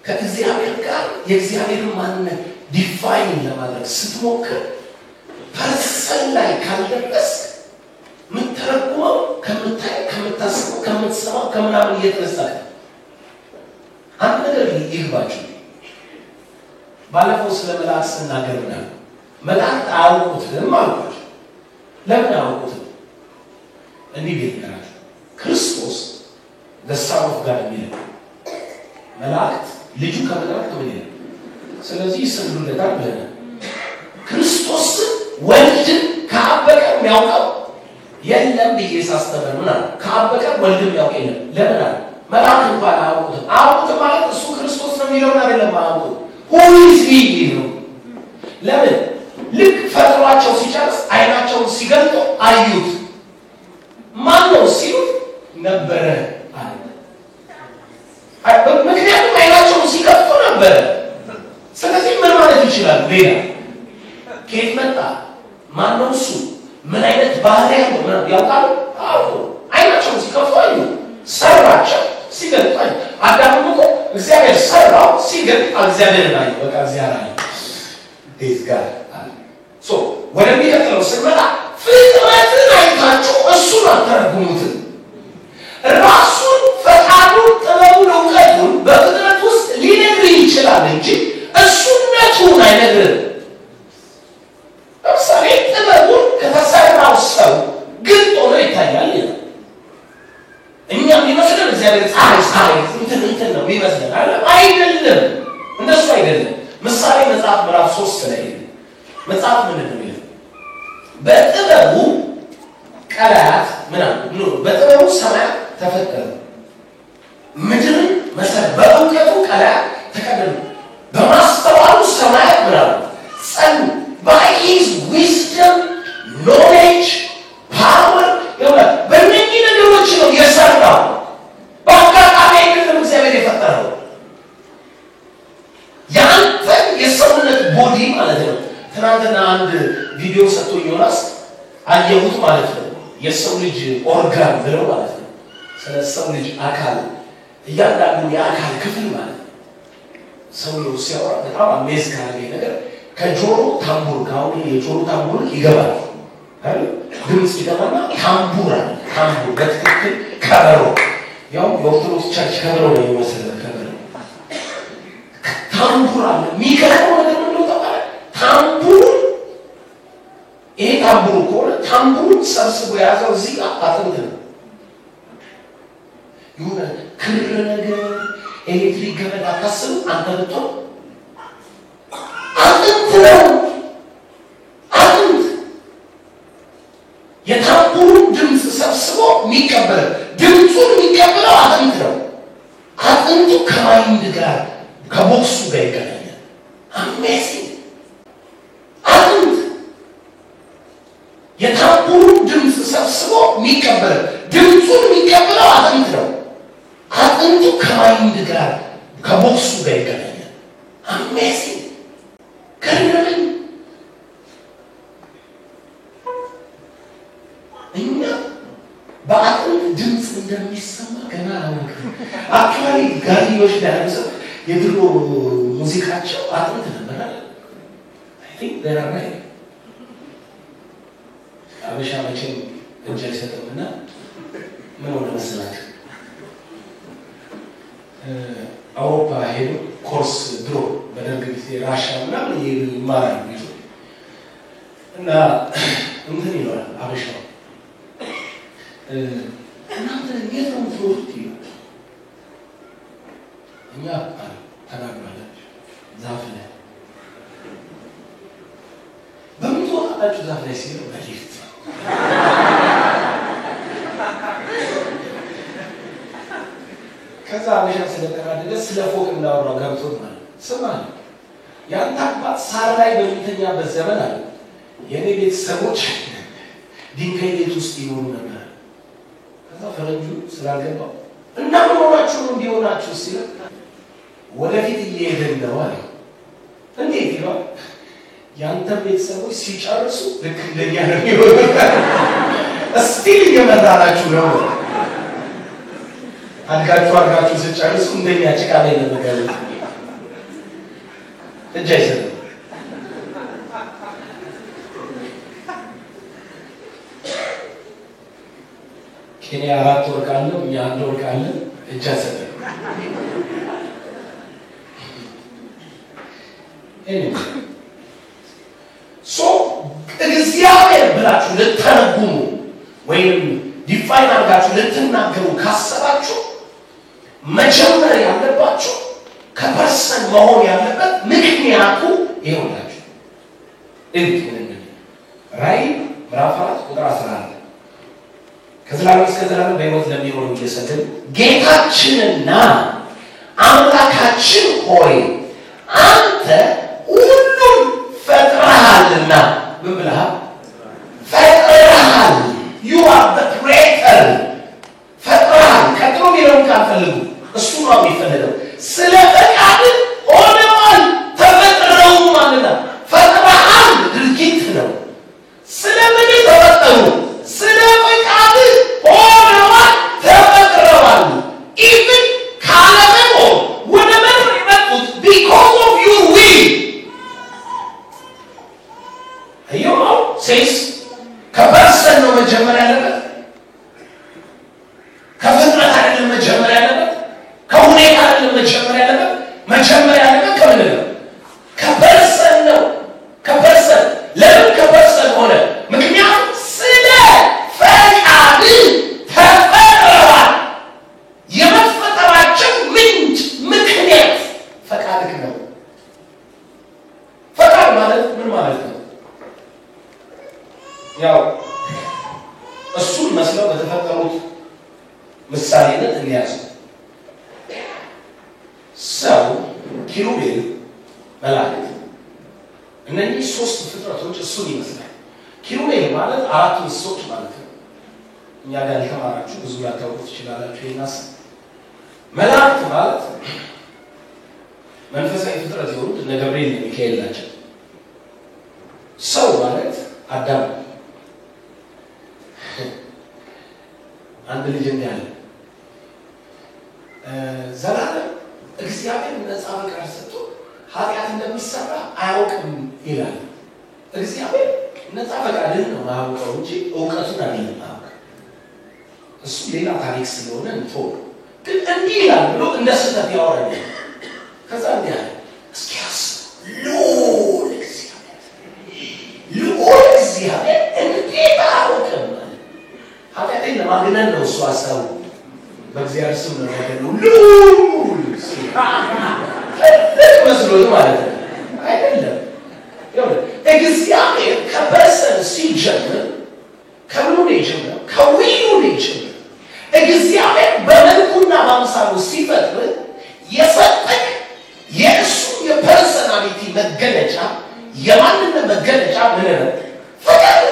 ከእግዚአብሔር ጋር የእግዚአብሔር ማንነት ዲፋይን ለማድረግ ስትሞክር ፐርሰን ላይ ካልደረስክ የምትተረጉመው ከምታየው ከምታስበው ከምትሰማው ከምናምን እየተነሳ አንድ ነገር ይግባችሁ። ባለፈው ስለ መላእክት ስናገር ምናምን መላእክት አያውቁትም አልኳቸው። ለምን አያውቁትም? እንዲህ ቤት ይላል ክርስቶስ the son of God የሚለው መላእክት ልጁ ከመላእክት ምን ይላል? ስለዚህ ይሰግዱለታል ብለናል። ክርስቶስ ወልድን ከአብ በቀር የሚያውቀው የለም ብዬ ሳስተምር ምናምን ከአብ በቀር ወልድን ያውቅ የለም። ለምን አለ? መላእክት እንኳን አያውቁትም። አያውቁትም ማለት እሱ ክርስቶስ ነው የሚለውን አይደለም። አያውቁት who is he ነው። ለምን? ልክ ፈጥሯቸው ሲጨርስ አይናቸውን ሲገልጡ አዩት። ማን ነው ሲሉት ነበረ አለ። ምክንያቱም አይናቸውን ሲከፍቱ ነበረ። ስለዚህ ምን ማለት ይችላል? ሌላ ከየት መጣ? ማን ነው እሱ? ምን አይነት ባህሪ ያለው ምን ያውቃሉ? አዎ አይናቸውን ሲከፍቱ አዩ። ሰራቸው ሲገልጡ አዩ። አዳም እኮ እግዚአብሔር ሰራው ሲገልጥ እግዚአብሔር ላይ በቃ እግዚአብሔር ላይ ዴዝ ጋር ሶ ወደሚቀጥለው ስንመጣ ፍጥረትን አይታችሁ እሱን አትተረጉሙትም። ራሱን ፈቃዱን፣ ጥበቡን፣ እውቀቱን በፍጥረት ውስጥ ሊነግር ይችላል እንጂ እሱነቱን አይነግርም። ለምሳሌ ጥበቡን ከተሰራው ሰው ግልጥ ሆኖ ይታያል። እኛ የሚመስለን እግዚአብሔር ፀሐይ እንትን ነው የሚመስለን አይደለም። እንደሱ አይደለም። ምሳሌ መጽሐፍ ምዕራፍ 3 ላይ መጽሐፍ ምንድን ነው? በጥበቡ ቀላያት ምናምን በጥበቡ ሰማያት ተፈጠሩ ምድርን በእውቀቱ ቀላያት ተቀደሉ በማስተዋሉ ሰማያት ምናምን ጸኑ by his wisdom knowledge power በእነኚህ ነገሮች ነው የሰራው በአጋጣሚ አይደለም እግዚአብሔር የፈጠረው ያንተ የሰውነት ቦዲ ማለት ነው ትናንትና አንድ ቪዲዮ ሰጥቶ ዮናስ አየሁት ማለት ነው የሰው ልጅ ኦርጋን ብለው ማለት ነው ስለ ሰው ልጅ አካል እያንዳንዱ የአካል ክፍል ማለት ነው ሰው ነው ሲያወራ በጣም አሜዝ ካረገኝ ነገር ከጆሮ ታምቡር ጋር የጆሮ ታምቡር ይገባል አይደል ድምጽ ይገባና ታምቡር በትክክል ከበሮ ያው የኦርቶዶክስ ቸርች ከበሮ ነው የሚመስለው ከበሮ ታምቡር አለ የሚገርመው ነገር ምንድነው ታውቃለህ ታምቡር ይሄ ታምቡር ኮለ ታምቡር ሰብስቦ ያዘው እዚህ አጥንት ነው ይሁን ክር ነገር ኤሌክትሪክ ገመድ አታስብ አንተ ብትሆን አጥንት ነው አጥንት የታምቡሩን ድምፅ ሰብስቦ የሚቀበለው ድምፁን የሚቀበለው አጥንት ነው አጥንቱ ከማይንድ ጋር ከቦክሱ ጋር ይገናኛል አሜዚንግ አጥንት የታምቡሩን ድምፅ ሰብስቦ የሚቀበለው ድምፁን የሚቀበለው አጥንት ነው አጥንቱ ከማይንድ ጋር ከቦክሱ ጋር ይገናኛል አሜዚንግ ከረመኝ እኛ በአጥንት ድምፅ እንደሚሰማ ገና አላወቅ አክቹዋሊ ጋሪዎች ዳንሰው የድሮ ሙዚቃቸው አጥንት ነበር አይደል አይ ቲንክ there are right አበሻ መቼም እንጀራ ይሰጥምና ምን ወደ መሰላችሁ አውሮፓ ሄዶ ኮርስ ድሮ በደርግ ጊዜ ራሻ ምናምን ይማራሉ እና እንትን ይኖራል አበሻው እናንተ የትም ትሮት ይላል እኛ ተናግራለች ዛፍ ላይ በምን ትወጣላችሁ ዛፍ ላይ ሲሉ በሊፍት ከዛ አበሻ ስለተናደደ ስለ ፎቅ እንዳወራው ገብቶት ማለት ስማ ያንተ አባት ሳር ላይ በሚተኛበት ዘመን አለ የኔ ቤተሰቦች ድንጋይ ቤት ውስጥ ይኖሩ ነበር ከዛ ፈረንጁ ስላልገባው እና ምን ሆናችሁ ነው እንዲሆናችሁ ሲል ወደፊት እየሄድን ነው አለ እንዴት ይላል ያንተ ቤተሰቦች ሲጨርሱ ልክ እንደኛ ነው የሚሆነው እስቲል እየመራናችሁ ነው አድጋችሁ ሲጨርሱ እንደኛ ጭቃ ላይ ነው ነገር እጅ አይሰጥም እኔ 4 ወር ካለው እኛ 1 ወር ካለን እጅ አይሰጥም እግዚአብሔር ብላችሁ ልትተረጉሙ ወይም ዲፋይን አድርጋችሁ ልትናገሩ ካሰባችሁ መጀመር ያለባችሁ ከፐርሰን መሆን ያለበት ምክንያቱ ይሆናችሁ ራዕይ ምዕራፍ 4 ቁጥር 11 ከዘላለም እስከ ዘላለም በሕይወት ለሚኖሩ እየሰገድን ጌታችንና አምላካችን ሆይ አንተ ሁሉን ፈጥረሃልና ምን ብለሃል ፈጥረሃል you are the creator ፈጥረሃል ቀጥሎ የሚለውን ካልፈልጉ እሱ ነው የሚፈልገው ስለ ፈቃድ ሆነዋል ተፈጥረው ማለት ነው ፈጥረሃል ድርጊት ነው ስለምን ተፈጠሩ ስለ ፈቃድ ሆነዋል ተፈጥረዋል even ካለመኖ ወደ መኖር የመጡት because of your will you know says ከፐርሰን ነው መጀመሪያ ያለበት ከፍጥረት አይደለም መጀመሪያ ያለበት ከሁኔታ አይደለም መጀመሪያ ያለበት ከምን ነው ከፐርሰን ነው ከፐርሰን ለምን ከፐርሰን ሆነ ምክንያቱም ስለ ፈቃድ ተፈጥረዋል የመፈጠራቸው ምንጭ ምክንያት ፈቃድ ነው ፈቃድ ማለት ምን ማለት ነው መስለው በተፈጠሩት ምሳሌነት እንያዝ። ሰው፣ ኪሩቤል፣ መላእክት እነኚህ ሶስት ፍጥረቶች እሱን ይመስላል። ኪሩቤል ማለት አራቱ እንስሶች ማለት ነው። እኛ ጋር ያልተማራችሁ ብዙ ያታውቁት ትችላላችሁ። ይናስ መላእክት ማለት መንፈሳዊ ፍጥረት የሆኑት እነ ገብርኤል ሚካኤል ናቸው። ሰው ማለት አዳም አንድ ልጅ እንዳለ ዘላለም እግዚአብሔር ነፃ ፈቃድ ሰጥቶ ኃጢአት እንደሚሰራ አያውቅም ይላል። እግዚአብሔር ነፃ ፈቃድን ነው ማያውቀው እንጂ እውቀቱን አይደለም ማያውቀው። እሱ ሌላ ታሪክ ስለሆነ እንተው። ግን እንዲህ ይላል ብሎ እንደ ስህተት ያወራል። ከዛ እንዲህ አለ እስኪያስ ልዑል እግዚአብሔር እንዴት አያውቅም? ኃጢአቴን ለማግነን ነው እሱ ሀሳቡ። በእግዚአብሔር ስም ነው ያገኘው ልዑል ትልቅ መስሎት ማለት ነው አይደለም። እግዚአብሔር ከፐርሰን ሲጀምር ከምኑ ነው የጀመረው? ከዊሉ ነው የጀመረው። እግዚአብሔር በመልኩና በአምሳሉ ሲፈጥር የሰጠክ የእሱ የፐርሰናሊቲ መገለጫ የማንነት መገለጫ ምን ነው? ፈቃድ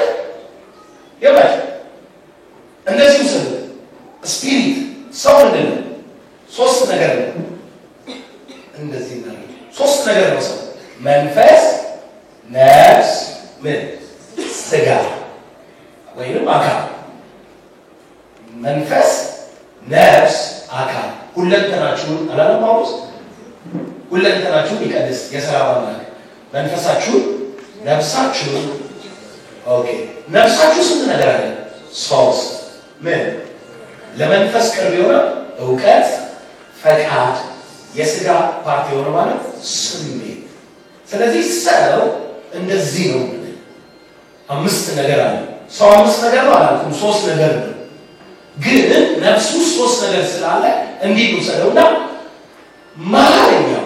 ይባል። እንደዚህ ስለ ስፒሪት ሰው እንደነ ሶስት ነገር ነው። እንደዚህ ነው ሶስት ነገር ነው ሰው መንፈስ፣ ነፍስ፣ ምን ስጋ ወይንም አካል። መንፈስ፣ ነፍስ፣ አካል ሁለንተናችሁን አላማውስ ሁለንተናችሁን ይቀድስ የሰላም አምላክ መንፈሳችሁን፣ ነፍሳችሁን ኦኬ ነፍሳችሁ ስንት ነገር አለ? ሶስት ምን ለመንፈስ ቅርብ የሆነ እውቀት፣ ፈቃድ፣ የስጋ ፓርቲ የሆነ ማለት ስሜት። ስለዚህ ሰው እንደዚህ ነው። አምስት ነገር አለ። ሰው አምስት ነገር ነው አላልኩም፣ ሶስት ነገር ነው። ግን ነፍሱ ሶስት ነገር ስላለ እንዲህ ነው ሰውና ማለኛው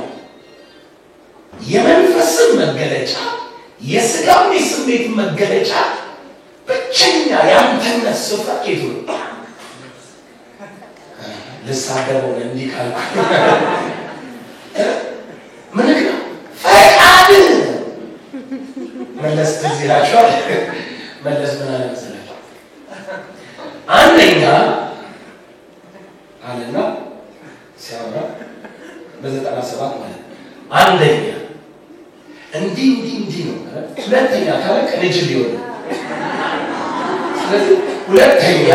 የመንፈስን መገለጫ የስጋም የስሜት መገለጫ ብቸኛ ያንተነት ስፍራ የቱ ነው? ልሳደበው እንዲህ ካልኩ ምን ነው ፈቃድ መለስ ትዝ ይላችኋል። መለስ ምን አለ መሰላችሁ? አንደኛ አለና ሲያወራ በ97 ማለት አንደኛ እንዲህ ነው። ሁለተኛ ካለ ከነጅ ሊሆን ስለዚህ ሁለተኛ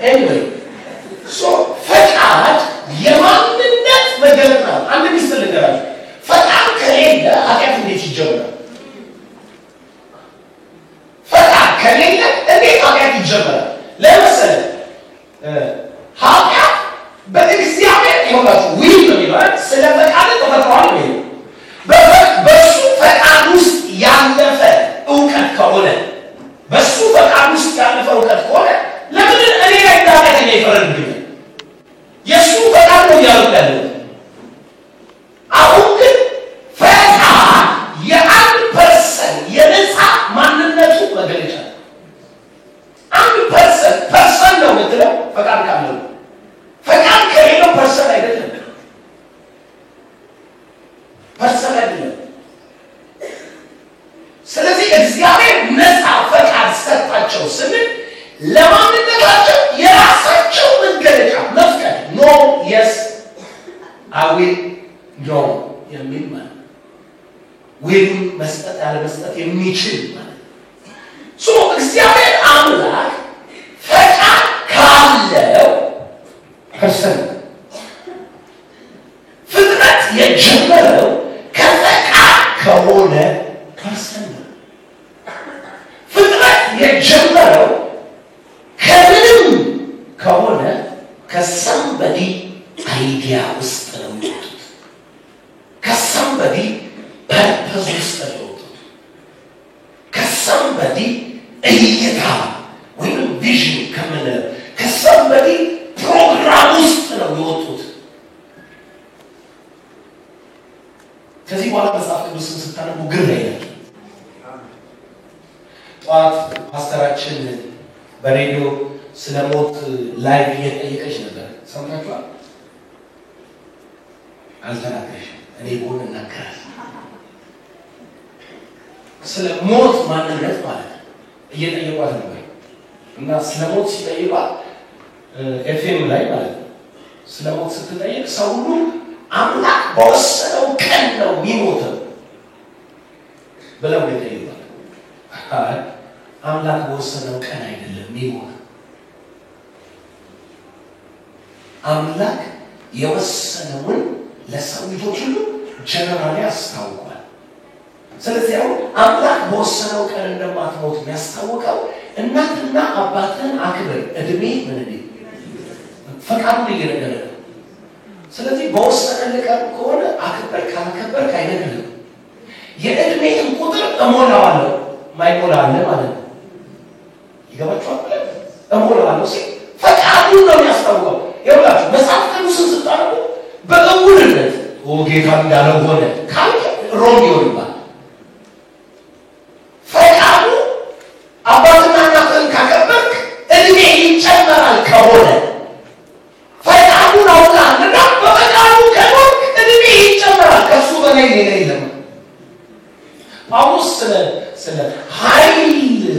anyway so ፈቃድ የማንነት መገለጫ ነው። አንድ ሚስጥር ልንገራችሁ። ፈቃድ ከሌለ ኃጢአት እንዴት ይጀምራል? ፈቃድ ከሌለ እንዴት ኃጢአት ይጀምራል? ለምሳሌ ኃጢአት በእግዚአብሔር ይሆናችሁ ዊል ነው የሚባል ስለ ፈቃድ ተፈጥሯል ነው። በሱ ፈቃድ ውስጥ ያለፈ እውቀት ከሆነ በሱ ፈቃድ ውስጥ ያለፈ እውቀት ከሆነ ለምን እኔ ላይ ኃጢአተኛ ይፈረድብኛል? የሱ ፈቃድ ነው ያለው። አሁን ግን ፈቃድ የአንድ ፐርሰን የነፃ ማንነቱ መገለጫ ነው። አንድ ፐርሰን ነው የምትለው ፈቃድ ካለው። ፈቃድ ከሌለው ፐርሰን አይደለም። ፐርሰን አይደለም። ስለዚህ እግዚአብሔር ነፃ ፈቃድ ሰጣቸው ስንል ለማንነታቸው የራሳቸው መገለጫ መፍቀድ ኖ የስ አዊ ኖ የሚል ማለት ወይም መስጠት ያለ መስጠት የሚችል ማለት ሶ እግዚአብሔር አምላክ ፈቃድ ካለው ፐርሰን ፍጥረት የጀመረው ከፈቃድ ከሆነ ፐርሰን ነው። ፍጥረት የጀመረው ከምንም ከሆነ ከሰምበዲ አይዲያ ውስጥ ነው የሚወጡት። ከሰምበዲ ፐርፐዝ ውስጥ ነው የሚወጡት። ከሰምበዲ እይታ ወይም ቪዥን ከምንለው ከሰምበዲ ፕሮግራም ውስጥ ነው የወጡት። ፓስተራችን በሬዲዮ ስለ ሞት ላይቭ እየጠየቀች ነበር። ሰምታችኋል? አልተናገረሽም። እኔ ጎን እናገራለሁ። ስለ ሞት ማንነት ማለት እየጠየቋት ነበር እና ስለ ሞት ሲጠይቋት ኤፍኤም ላይ ማለት ነው ስለ ሞት ስትጠይቅ ሰው ሁሉ አምላክ በወሰነው ቀን ነው የሚሞተው ብለው ይጠይቃል። አምላክ በወሰነው ቀን አይደለም የሚሞተው። አምላክ የወሰነውን ለሰው ልጆች ሁሉ ጀነራሊ አስታውቋል። ስለዚህ አምላክ በወሰነው ቀን እንደማትሞት የሚያስታውቀው እናትና አባትን አክብር እድሜ ምን እንዴ ፈቃዱን እየነገረ ነው። ስለዚህ በወሰነልህ ቀን ከሆነ አክብር ካላከበር አይነግርህም። የእድሜን ቁጥር እሞላዋለሁ ማይሞላለ ማለት ነው። ይገባችኋል? እሞላዋለሁ ሲል ፈቃዱን ነው የሚያስታውቀው። ይኸውላችሁ መጽሐፍ ቅዱስን ስታነቡ በእውርነት ጌታ እንዳለው ሆነ ካልክ ሮንግ ይሆንባል። ፈቃዱ አባትና እናትን ካከበርክ እድሜ ይጨመራል ከሆነ ፈቃዱን አውቃልና በፈቃዱ ከኖርክ እድሜ ይጨመራል። ከሱ በላይ ሌላ የለም። ጳውሎስ ስለ ኃይል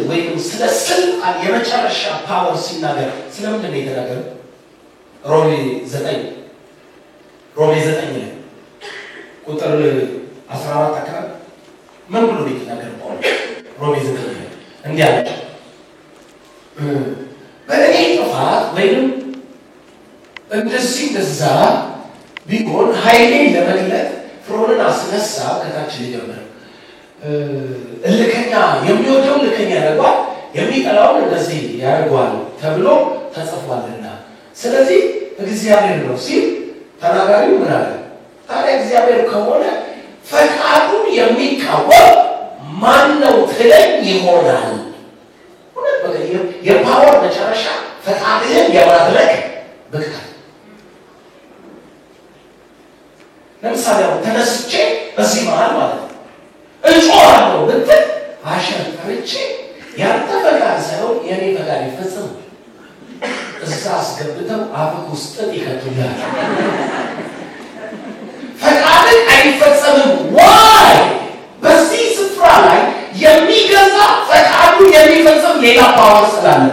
ወይም ስለ ስልጣን የመጨረሻ ፓወር ሲናገር ስለምንድን ነው የተናገረው? ሮሜ 9 ላይ ቁጥር 14 አካባቢ ምን ብሎ ነው የተናገረው ጳውሎስ? ሮሜ 9 ላይ እንዲህ አለ፣ በእኔ ጥፋት ወይም እንደዛ ቢሆን ኃይሌን ለመግለጥ ፍርዖንን አስነሳ። ከታች ሊጀምር እልከኛ የሚወደው ልከኛ ያደርጓል፣ የሚጠላውን እንደዚህ ያደርጓል ተብሎ ተጽፏልና። ስለዚህ እግዚአብሔር ነው ሲል ተናጋሪው ምን አለ? ታዲያ እግዚአብሔር ከሆነ ፈቃዱን የሚቃወም ማን ነው ትለኝ ይሆናል። የፓወር መጨረሻ ፈቃድህን የማድረግ ብቃት። ለምሳሌ ተነስቼ በዚህ መሃል ማለት ነው እጮሃለሁ ብትል አሸንፈርቼ ያንተ ፈቃድ ሳይሆን የኔ ፈቃድ ይፈጸም እዛ አስገብተው አፍህ ውስጥ ይከቱልሃል። ፈቃድህ አይፈጸምም። ዋይ በዚህ ስፍራ ላይ የሚገዛ ፈቃዱን የሚፈጸም ሌላ ፓወር ስላለ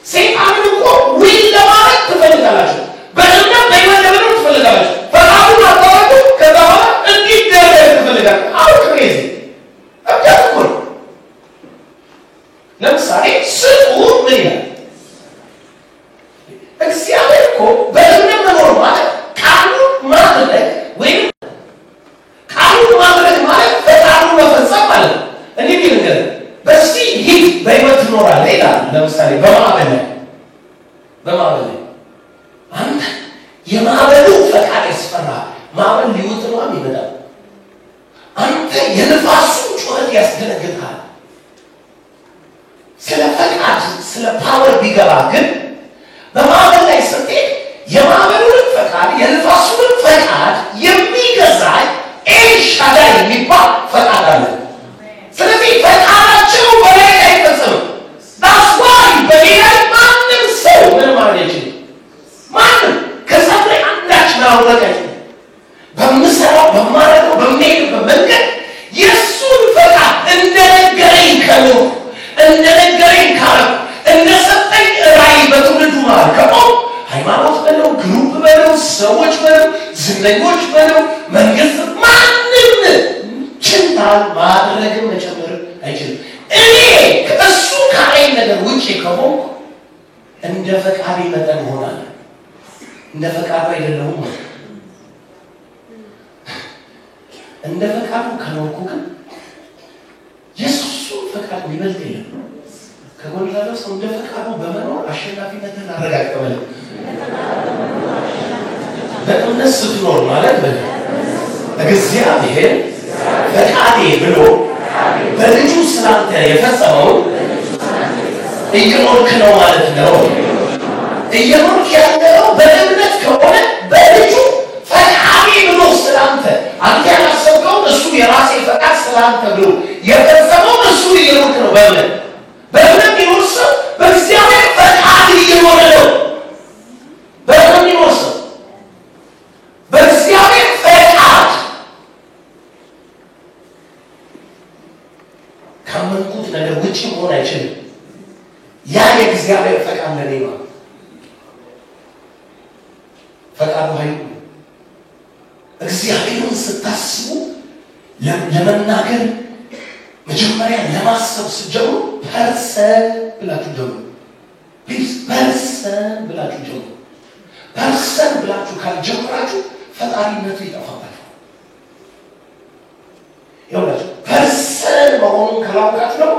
ሰይጣንን እኮ ዊል ለማድረግ ትፈልጋላችሁ፣ በእምነት በሕይወት ለመኖር ትፈልጋላችሁ። ፈቃዱን አታወቁ፣ ከዛ በኋላ እንዲደረግ ትፈልጋላችሁ። አውቅ ሬዚ እብደትኩል ለምሳሌ ስጡ ምን ይላል? እግዚአብሔር እኮ በእምነት መኖር ማለት ቃሉን ማድረግ ወይም ቃሉን ማድረግ ማለት ፈቃዱን መፈጸም ማለት ነው። እንዲህ ቢል ነገር በዚህ ሂድ በሕይወት ትኖራለህ ይላል። ለምሳሌ በማዕበል ላይ አንተ የማዕበሉ ፈቃድ ያስፈራል። ማዕበል ሊውጥ ነው የሚመጣው። አንተ የነፋሱ ጩኸት ያስደነግጣል። ስለ ፈቃድ ስለ ፓወር ቢገባ ግን በማዕበል ላይ ስትሄድ የማዕበሉን ፈቃድ የነፋሱን ፈቃድ የሚገዛ ኤልሻዳይ የሚባል ፈቃድ አለ። ስለዚህ ፈቃዳቸው በላይ አይፈጸምም። ዳስዋይ በሌላ ማንም ሰው ምን ማለት አይችልም። ማንም ከዛ ላይ አንዳች ማውረድ አይችልም። በምሰራው በማረገው በሚሄድበት መንገድ የእሱን ፈቃድ እንደነገረኝ ከኖርኩ እንደነገረኝ ካረኩ እንደሰጠኝ ራዕይ በትውልዱ ማለት ከቆም ሃይማኖት በለው ግሩፕ በለው ሰዎች በለው ዝነኞች በለው መንግስት ማንም ችንታል ማድረግም መጨመር አይችልም። እኔ ከእሱ ካለኝ ነገር ውጪ ከሆንኩ እንደ ፈቃዴ መጠን እሆናለሁ። እንደ ፈቃዱ አይደለሁም። እንደ ፈቃዱ ከኖርኩ ግን የእሱ ፈቃድ የሚበልጥ የለም። ከጎን ላለው ሰው እንደ ፈቃዱ በመኖር አሸናፊነትን አረጋግጠዋል። በእምነት ስትኖር ማለት እግዚአብሔር ፈቃዴ ብሎ በልጁ ስላንተ የፈጸመው እየኖርክ ነው ማለት ነው። እየኖርክ ያለው በእምነት ከሆነ በልጁ ፈቃዴ ብሎ ስላንተ አንተ ያሰብከው እሱ የራሴ ፈቃድ ስላንተ ብሎ የፈጸመው እሱ ይሩክ ነው በእምነት ይኖር ሰው በእግዚአብሔር ፈቃድ እየኖረ ነው በእምነት ይኖር ሰው በእግዚአብሔር ፈቃድ ካመንኩት ነገር ውጪ መሆን አይችልም ያ የእግዚአብሔር ፈቃድ ነው ፈቃዱ ኃይሉ እግዚአብሔርን ስታስቡ ለመናገር መጀመሪያ ለማሰብ ሲጀምሩ ፐርሰን ብላችሁ ጀምሩ ፕሊዝ ፐርሰን ብላችሁ ጀምሩ ፐርሰን ብላችሁ ካልጀመራችሁ ፈጣሪነቱ ይጠፋባችኋል ይኸውላችሁ ፐርሰን መሆኑን ካላወቃችሁ ደግሞ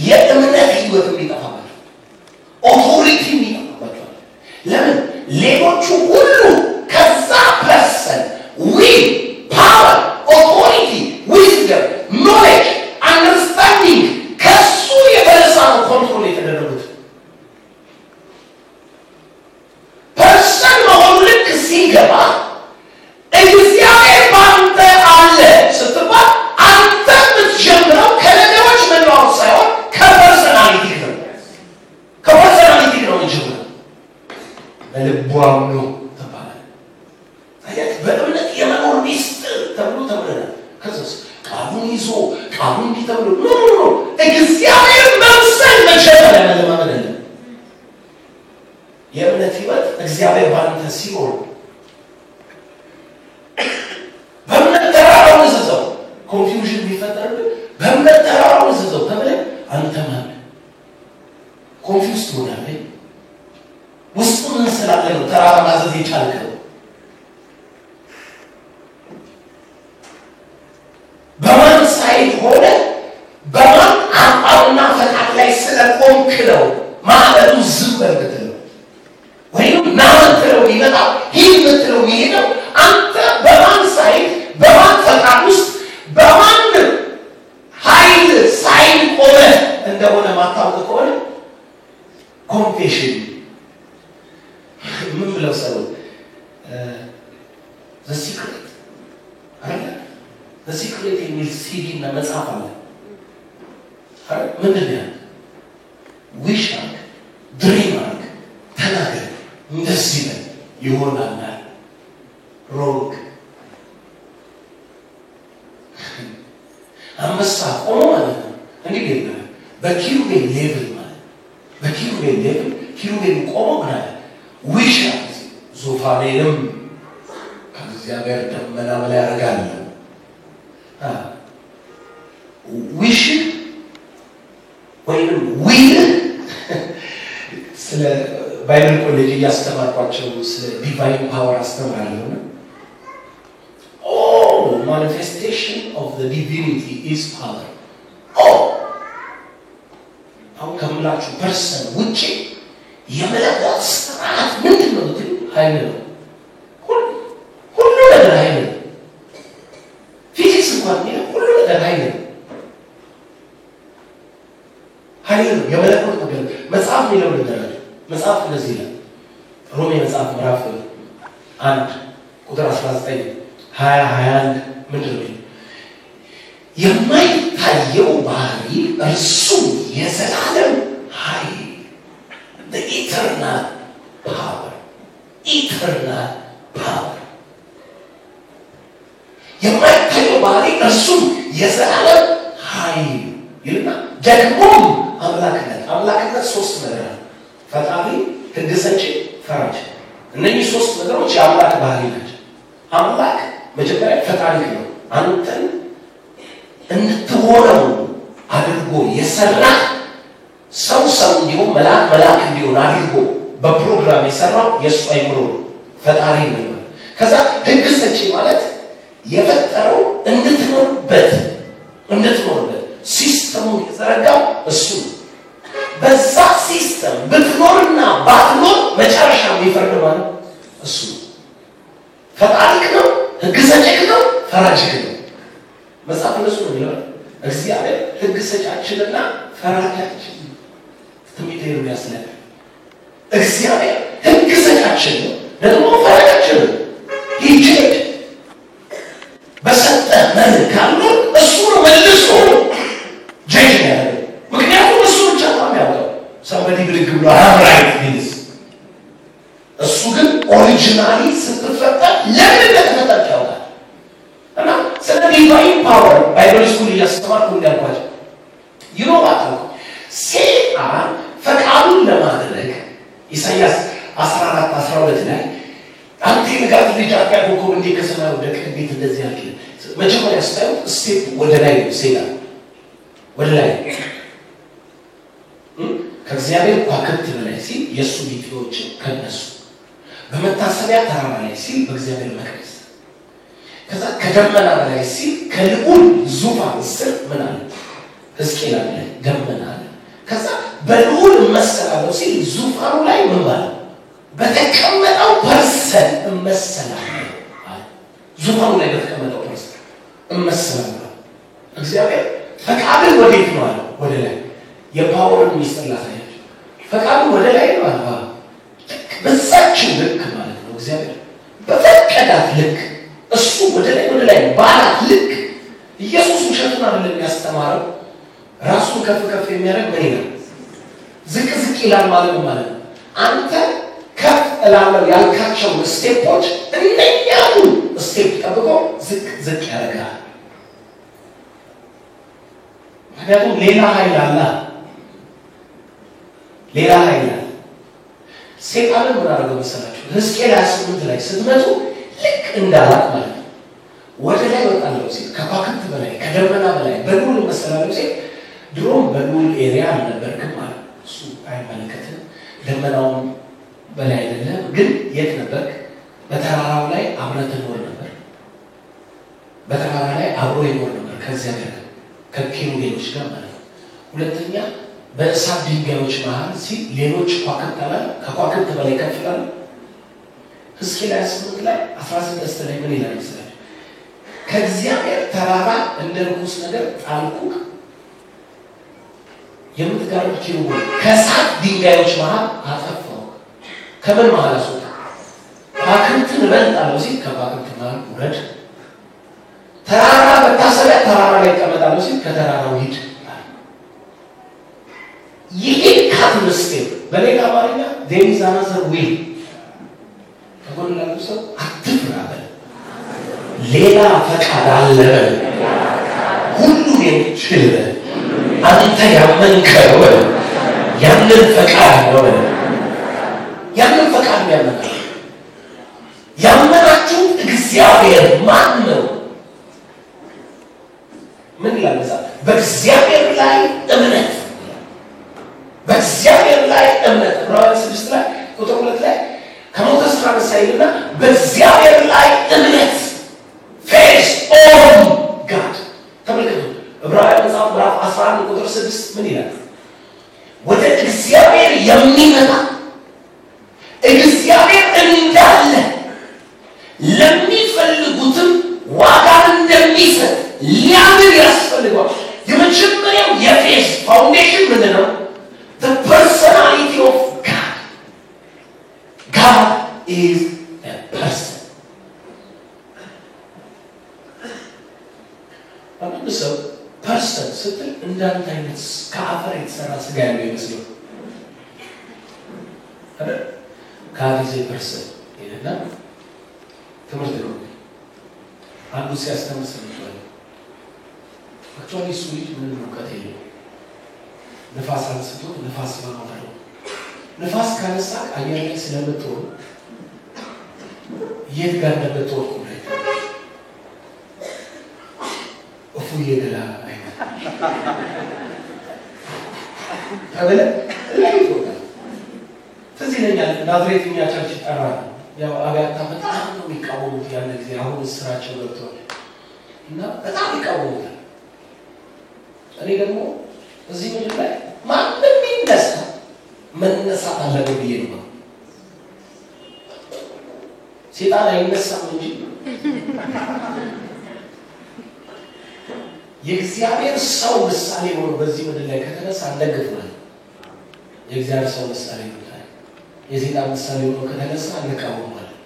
የእምነት ህይወት ይጠፋባችኋል ኦቶሪቲ ይጠፋባችኋል ለምን ሌሎቹ ሁሉ ከዛ ፐርሰን will power authority wisdom knowledge understanding ከሱ የበለጠ ኮንትሮል የተደረጉት ፐርሰን መሆኑ ልክ ሲገባ እግዚአብሔር ባንተ አለ ስትባል አንተ የምትጀምረው ከነገሮች መለዋወጥ ሳይሆን ከፐርሰናሊቲ ነው የሚጀምረው በልቧም ነው በእምነት የመኖር ሚስጥር ተብሎ ተብለናል ከዛስ ቃሉን ይዞ ቃሉን እንዲተብሎ ነው እግዚአብሔር መምሰል መጀመሪያ ለማመን አለ የእምነት ህይወት እግዚአብሔር ባንተ ሲሆን በእምነት ተራራውን ዘዘው ኮንፊውዥን ቢፈጠርብህ በእምነት ተራራውን ዘዘው ተብለህ አንተ ማን ኮንፊውዝ ትሆናለህ ውስጡ ምን ስላለ ነው ተራራ ማዘዝ የቻልከው በማን ሳይድ ሆነ በማን አቋምና ፈቃድ ላይ ስለቆምክ ነው ማዕበሉ ዝም በልትለው ወይም ናምትለው ይመጣው ይምትለው ይሄደው አንተ በማን ሳይድ በማን ፈቃድ ውስጥ በማን ኃይል ሳይድ ቆመ እንደሆነ ማታውቅ ከሆነ ኮንፌሽን ምን ብለው ሰው the secret አይደል the secret የሚል ሲዲ እና መጽሐፍ አለ አይደል ምንድን ነው ዊሽ አርግ ድሪም አርግ ተናገር እንደዚህ ነው ይሆናል ሮግ አንበሳ ቆሞ ማለት ነው እንግዲህ በኪሩቤል ሌቭል ማለት በኪሩቤል ሌቭል ኪሩቤል ቆሞ ማለት ዊሽ አርግ ዙፋኔንም ከእግዚአብሔር ደመና በላይ ያደርጋለሁ ዊሽ ወይም ዊል ስለ ባይብል ኮሌጅ ያስተማርኳቸው ስለ ዲቫይን ፓወር አስተምራለሁ all manifestation of the divinity is power አሁን ከምላችሁ ፐርሰን ውጪ የመለኮት ስርዓት ምንድነው ኃይል ነው ሁሉ ነገር ኃይል ነው ፊዚክስ እንኳን ሁሉ ነገር ኃይል ነው የመለኮት ነገር መጽሐፍ ነው ለምን መጽሐፍ እንደዚህ ይላል ሮሜ መጽሐፍ ምዕራፍ 1 ቁጥር 19 20 ምንድነው የማይታየው ባህሪ እርሱ የዘላለም ኃይል the eternal power የማይታየው ባህሪ እርሱ የዘላለም ኃይል ይልና ደግሞ አምላክነት ሶስት ነገር ፈጣሪ ህግ ሰጪ ፈራጅ እነዚህ ሶስት ነገሮች የአምላክ ባህሪ ናቸው አምላክ መጀመሪያ ፈጣሪ ነው አንተን እንድትሆነው አድርጎ የሰራ ሰው እንዲሆን መልአክ እንዲሆን አድርጎ በፕሮግራም የሰራው የሱ አይምሮ ፈጣሪ ነው ከዛ ህግ ሰጪ ማለት የፈጠረው እንድትኖርበት ሲስተሙ የዘረጋው እሱ በዛ ሲስተም ብትኖርና ባትኖር መጨረሻ የሚፈርድ ማለት እሱ ፈጣሪክ ነው ህግ ሰጪክ ነው ፈራጅክ ነው መጽሐፍ እንደሱ ነው የሚለው እግዚአብሔር ህግ ሰጫችንና ፈራጃችን ትምክህት የሚያስነቅ እግዚአብሔር ህግ ሰጫችን ነው ደግሞ ፈራጃችን ነው ይችላል somebody ብድግ ብሎ አምራይት ቢልስ እሱ ግን ኦሪጂናሊ ስትፈጠር ለምን እንደተፈጠርክ ያውቃል። እና ስለ ዲቫይን ፓወር ባይብል ስኩል እያስተማርኩ እንዳልኳቸው ይኖራል። ሰይጣን ፈቃዱን ለማድረግ ኢሳይያስ 14:12 ላይ አንተ ንጋት ልጅ አጥያቆ እንዴ ከሰማይ ወደቀ እንዴት እንደዚህ ያልክ መጀመሪያ ስታዩ ስቴፕ ወደ ላይ ሰይጣን ወደ ላይ ከእግዚአብሔር ኳክብት በላይ ሲል የእሱ ቢጤዎች ከነሱ በመታሰቢያ ተራራ ላይ ሲል በእግዚአብሔር መቅደስ ከዛ ከደመና በላይ ሲል ከልዑል ዙፋን ስር ምን አለ ሕዝቅኤል አለ ደመና አለ ከዛ በልዑል መሰላለው ሲል ዙፋኑ ላይ ምን ባለ በተቀመጠው ፐርሰን መሰላለው ዙፋኑ ላይ በተቀመጠው ፐርሰን መሰላለው እግዚአብሔር ፈቃዱን ወዴት ነው አለ ወደ ላይ የፓወርን ሚስጥር ላሳያችሁ ፈቃዱን ወደ ላይ ነው አለ በዛችው ልክ ማለት ነው እግዚአብሔር በፈቀዳት ልክ እሱ ወደ ላይ ባላት ልክ ኢየሱስ ውሸቱን አይደለም ያስተማረው ራሱን ከፍ የሚያደርግ ምን ይላል ዝቅ ይላል ማለት ነው አንተ ከፍ እላለሁ ያልካቸው ስቴፖች እነኛው ስቴፕ ጠብቆ ዝቅ ያደርጋል ምክንያቱም ሌላ ኃይል አለ ሰይጣንን ምን አደረገው መሰላችሁ ሕዝቅኤል 28 ላይ ስትመጡ ልክ እንዳላት ማለት ነው ወደ ላይ ወጣለው ሲል ከኳክብት በላይ ከደመና በላይ በልዑል መሰላለው ሲል ድሮም በልዑል ኤሪያ አልነበርክም ማለት እሱ አይመለከትም ደመናውን በላይ አይደለም ግን የት ነበርክ በተራራው ላይ አብረህ ትኖር ነበር በተራራ ላይ አብሮ ይኖር ነበር ከዚያ ጋር ከኪሩቤሎች ጋር ማለት ነው ሁለተኛ በእሳት ድንጋዮች መሃል ሲል ሌሎች ኳክብት አለ ከኳክብት በላይ ከፍ ይላል ሕዝቅኤል 28 ላይ 16 ላይ ምን ይላል መሰለህ ከእግዚአብሔር ተራራ እንደ ርኩስ ነገር ጣልኩህ የምትጋርድ ኪሩቤል ከእሳት ድንጋዮች መሃል አጠፋሁ ከምን መሃል አስወጣ ኳክብትን እበልጣለሁ ሲል ከኳክብት መሃል ውረድ ተራራ በታሰቢያ ተራራ ላይ ተቀመጣለሁ ሲል ከተራራው ሂድ ይሄን ካትምስቴ በሌላ አማርኛ there is another way ተቆልላችሁ ሰው አትፍራ በል ሌላ ፈቃድ አለ ሁሉን የሚችል አንተ ያመንከው ያንን ፈቃድ ነው ያንን ፈቃድ ያመናችሁ እግዚአብሔር ማን ነው ምን ይላል በእግዚአብሔር ላይ እምነት በእግዚአብሔር ላይ እምነት ራእይ 6 ላይ ቁጥር 2 ላይ ከሞተ ስራ መሳይልና በእግዚአብሔር ላይ እምነት faith on God ተመልከቱ ዕብራውያን መጽሐፍ ምዕራፍ 11 ቁጥር 6 ምን ይላል ወደ እግዚአብሔር የሚመጣ እግዚአብሔር እንዳለ ለሚፈልጉትም ዋጋ እንደሚሰጥ ሊያምን ያስፈልጋል የመጀመሪያው የፌስ ፋውንዴሽን ምንድነው the personality of God is a person አንድ ሰው ፐርሰን ስትል እንዳንተ አይነት ከአፈር የተሰራ ስጋ ያለው ይመስላል አይደል ካዲዜ ፐርሰን ይልና ትምህርት ነው አንዱ ሲያስተምር ሰምቷል አክቹዋሊ ስዊት ምን ነው የለው ነፋስ አንስቶ ነፋስ ማውጣው ነፋስ ካነሳ አየር ላይ ስለምትሆን የት ጋር እንደምትወርቁ ነው እፉዬ ገላ አይነት አበለ ላይ ይወጣል ስለዚህ ለኛል ናዝሬትኛ ቸርች ጠራ ያው አብያታ በጣም ነው የሚቃወሙት ያለ ጊዜ አሁን ስራቸው ገብቷል እና በጣም ይቃወሙታል እኔ ደግሞ እዚህ ምድር ላይ ማንም ይነሳ መነሳት አለበት ብዬ ነው ሰይጣን አይነሳም እንጂ የእግዚአብሔር ሰው ምሳሌ ሆኖ በዚህ ምድር ላይ ከተነሳ እንደግፈዋል የእግዚአብሔር ሰው ምሳሌ ነው የሰይጣን ምሳሌ ሆኖ ከተነሳ እንቃወማለን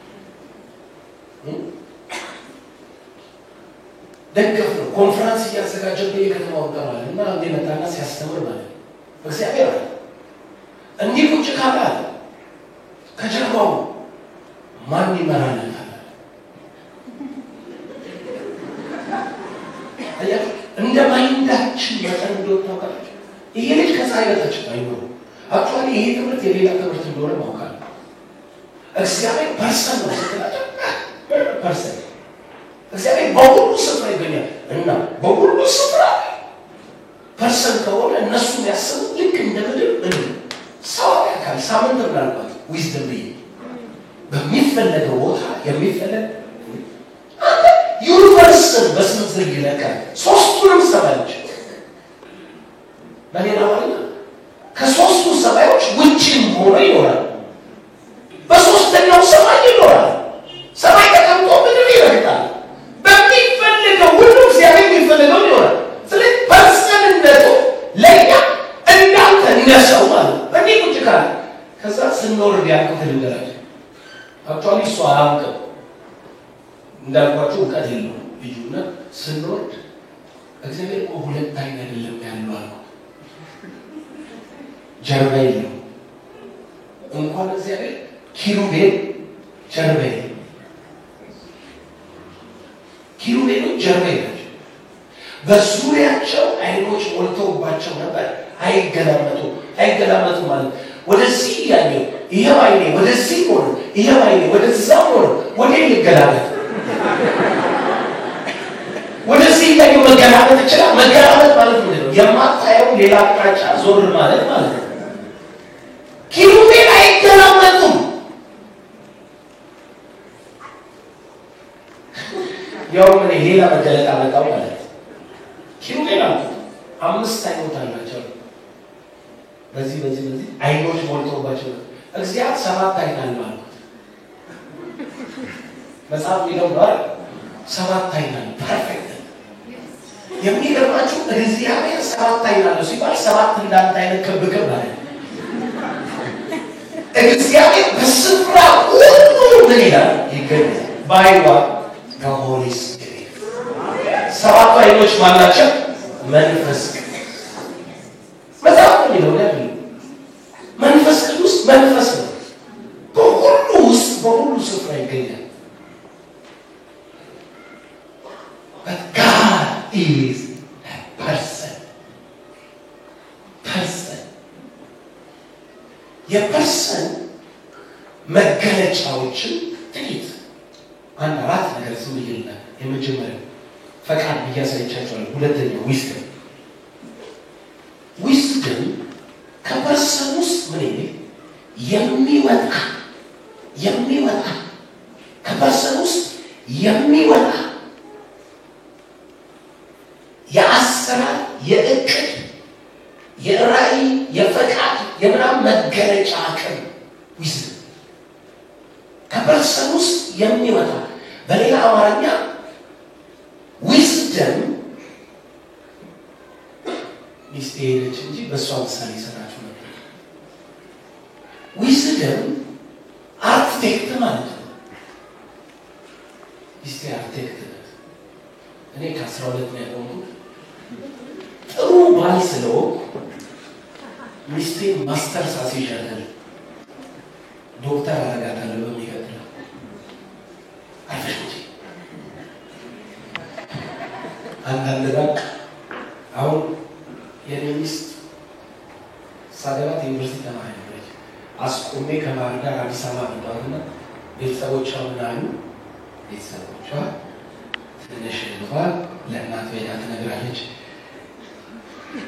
ደገፍ ነው ኮንፈረንስ እያዘጋጀ በየከተማው ወጣዋል እና አንዴ መጣና ሲያስተምር ማለት እግዚአብሔር እንዲህ ቁጭ ካለ ከጀርባው ማን ይመራል? እንደ ማይንዳችን መጠን እንደወጣው ካለ ይሄ ልጅ ከፀሐይ በታች አይኖር። አክቹዋሊ ይሄ ትምህርት የሌላ ትምህርት እንደሆነ ማውቃለሁ። እግዚአብሔር ፐርሰን ነው ስትላቸው ፐርሰን እግዚአብሔር በሁሉ ስፍራ ይገኛል እና በሁሉ ስፍራ ፐርሰን ከሆነ እነሱ ያስቡ ልክ እንደ ምድር ሰው ያካል ሳምንት ምናልባት ዊዝደም በሚፈለገው ቦታ የሚፈለግ ዩኒቨርስን በስንዝር ይለካል። ሶስቱንም ሰማዮች በሌላ ማለት ከሶስቱ ሰማዮች ውጭም ሆኖ ይኖራል። በሶስተኛው ሰማይ ይኖራል። ሰማይ ተቀምጦ ምድር ይረግጣል። በሚፈልገው ሁሉ እግዚአብሔር የሚፈልገው ይኖራል። ስለዚህ ፐርሰንነቱ ለኛ እንዳንተ እንደሰው ማለት በእንዲህ ቁጭ ካለ ከዛ ስንወርድ ያልኩት ልንገራቸው አክቹዋሊ እሱ አያውቅም እንዳልኳቸው እውቀት የለውም ልዩና ስንወርድ እግዚአብሔር ሁለት አይን አይደለም ያለው አልኩ ጀርባ የለው እንኳን እግዚአብሔር ኪሩቤል ጀርባ የለው ኪሩቤል ጀርባ የለው በዙሪያቸው አይኖች ሞልተውባቸው ነበር። አይገላመጡ ማለት ወደዚህ ያለው ይሄው አይኔ ወደዚህ ሆነ ይሄው አይኔ ወደዛ ሆነ ወደ ይገላመጥ ወደዚህ ያለው መገላመጥ ይችላል። መገላመጥ ማለት ምንድን ነው? የማታየው ሌላ አቅጣጫ ዞር ማለት ነው። ኪሩቤል አይገላመጡም። ያው ምን ሌላ መገለጥ አመጣው ማለት ኪሩቤል አምስት አይኖች አላቸው። በዚህ አይኖች ሞልተውባቸው እግዚአብሔር ሰባት አይን አለው ማለት መጽሐፍ ይለው ነው ሰባት አይን አለው ፐርፌክት። የሚገርማችሁ እግዚአብሔር ሰባት አይን አለው ሲባል ሰባት እንዳንተ አይነት ክብ ማለት እግዚአብሔር በስፍራ ሁሉ ምን ይላል ይገኛል። ባይዋ ከሆሊስ ሰባት አይኖች ማናቸው? መንፈስ መጽሐፍ ይለው ነው መንፈስ ቅዱስ መንፈስ ነው። በሁሉ ውስጥ በሁሉ ስፍራ ይገኛል። But God is a person. የፐርሰን መገለጫዎችን ጥቂት አንድ አራት ነገር ስም ይልናል። የመጀመሪያው ፈቃድ ብያሳይቻችኋለሁ። ሁለተኛው ዊዝደም ከፐርሰን ውስጥ ምን የሚወጣ ከፐርሰን ውስጥ የሚወጣ የአሰራር የእቅድ የራዕይ የፈቃድ የምናምን መገለጫ አቅም ዊዝደም ከፐርሰን ውስጥ የሚወጣ በሌላ አማርኛ ዊዝደም ሚስቴሪች እንጂ በሷ ምሳሌ ይሰራችሁ ነበር። ዊዝደም አርክቴክት ማለት ነው። ሚስቴ አርክቴክት ናት። እኔ ከ12 ነው ያቆምኩት። ጥሩ ባል ስለሆንኩ ሚስቴ ማስተርስ አስይዣለሁ። ዶክተር አረጋታለሁ በሚቀጥለው አይፈሽ አንዳንድ ባክ አሁን የኔ ሚስት ሳገባት ዩኒቨርሲቲ ተማሪ ነች። አስቆሜ ከማር ጋር አዲስ አበባ መጣሁና ቤተሰቦቿ ምናሉ ቤተሰቦቿ ትንሽ ልባል ለእናት ቤታ ትነግራለች።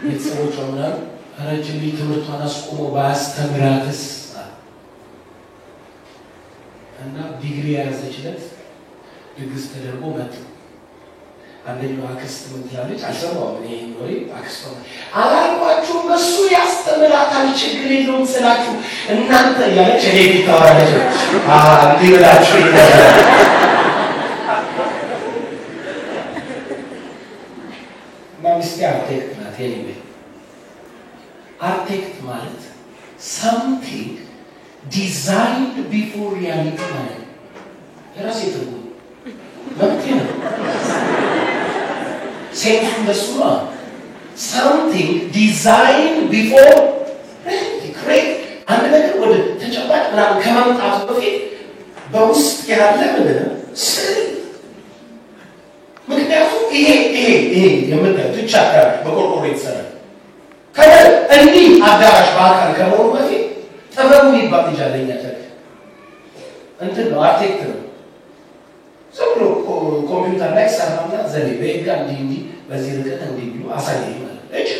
ቤተሰቦቿ ምናሉ ረጅም ትምህርቷን አስቆሞ ባስተምራትስ እና ዲግሪ ያዘችለት ድግስ ተደርጎ መጣ። አንደኛው አክስት ምን ትላለች? አልሰማሁም እኔ ወሬ አክስቷ አላልኳችሁም እሱ ያስተምራታል ችግር የለውም ስላችሁ እናንተ ያለች እኔ ቢታወራለች እንዲህ ብላችሁ ይደረጋል። ሚስቴ አርክቴክት ናት። anyway አርክቴክት ማለት something designed before reality ማለት የራሴ ትርጉም መብቴ ነው። ሴንሱ እንደሱ ነው። something designed before reality አንድ ነገር ወደ ተጨባጭ ምናምን ከማምጣቱ በፊት በውስጥ ያለ ምንድን ነው ስዕል። ምክንያቱም ይሄ የምታዩት ብቻ አዳራሽ በቆርቆሮ የተሰራ እንዲህ አዳራሽ በአካል ከመሆኑ በፊት ጥበቡ የሚባል ልጅ አለኝ እንትን ነው አርቴክት ነው። ዝም ብሎ ኮምፒውተር ላይ ሰራና ዘሌ በኤጋ እንዲህ በዚህ ርቀት እንዲህ ብሎ አሳየኝ ማለት እጭ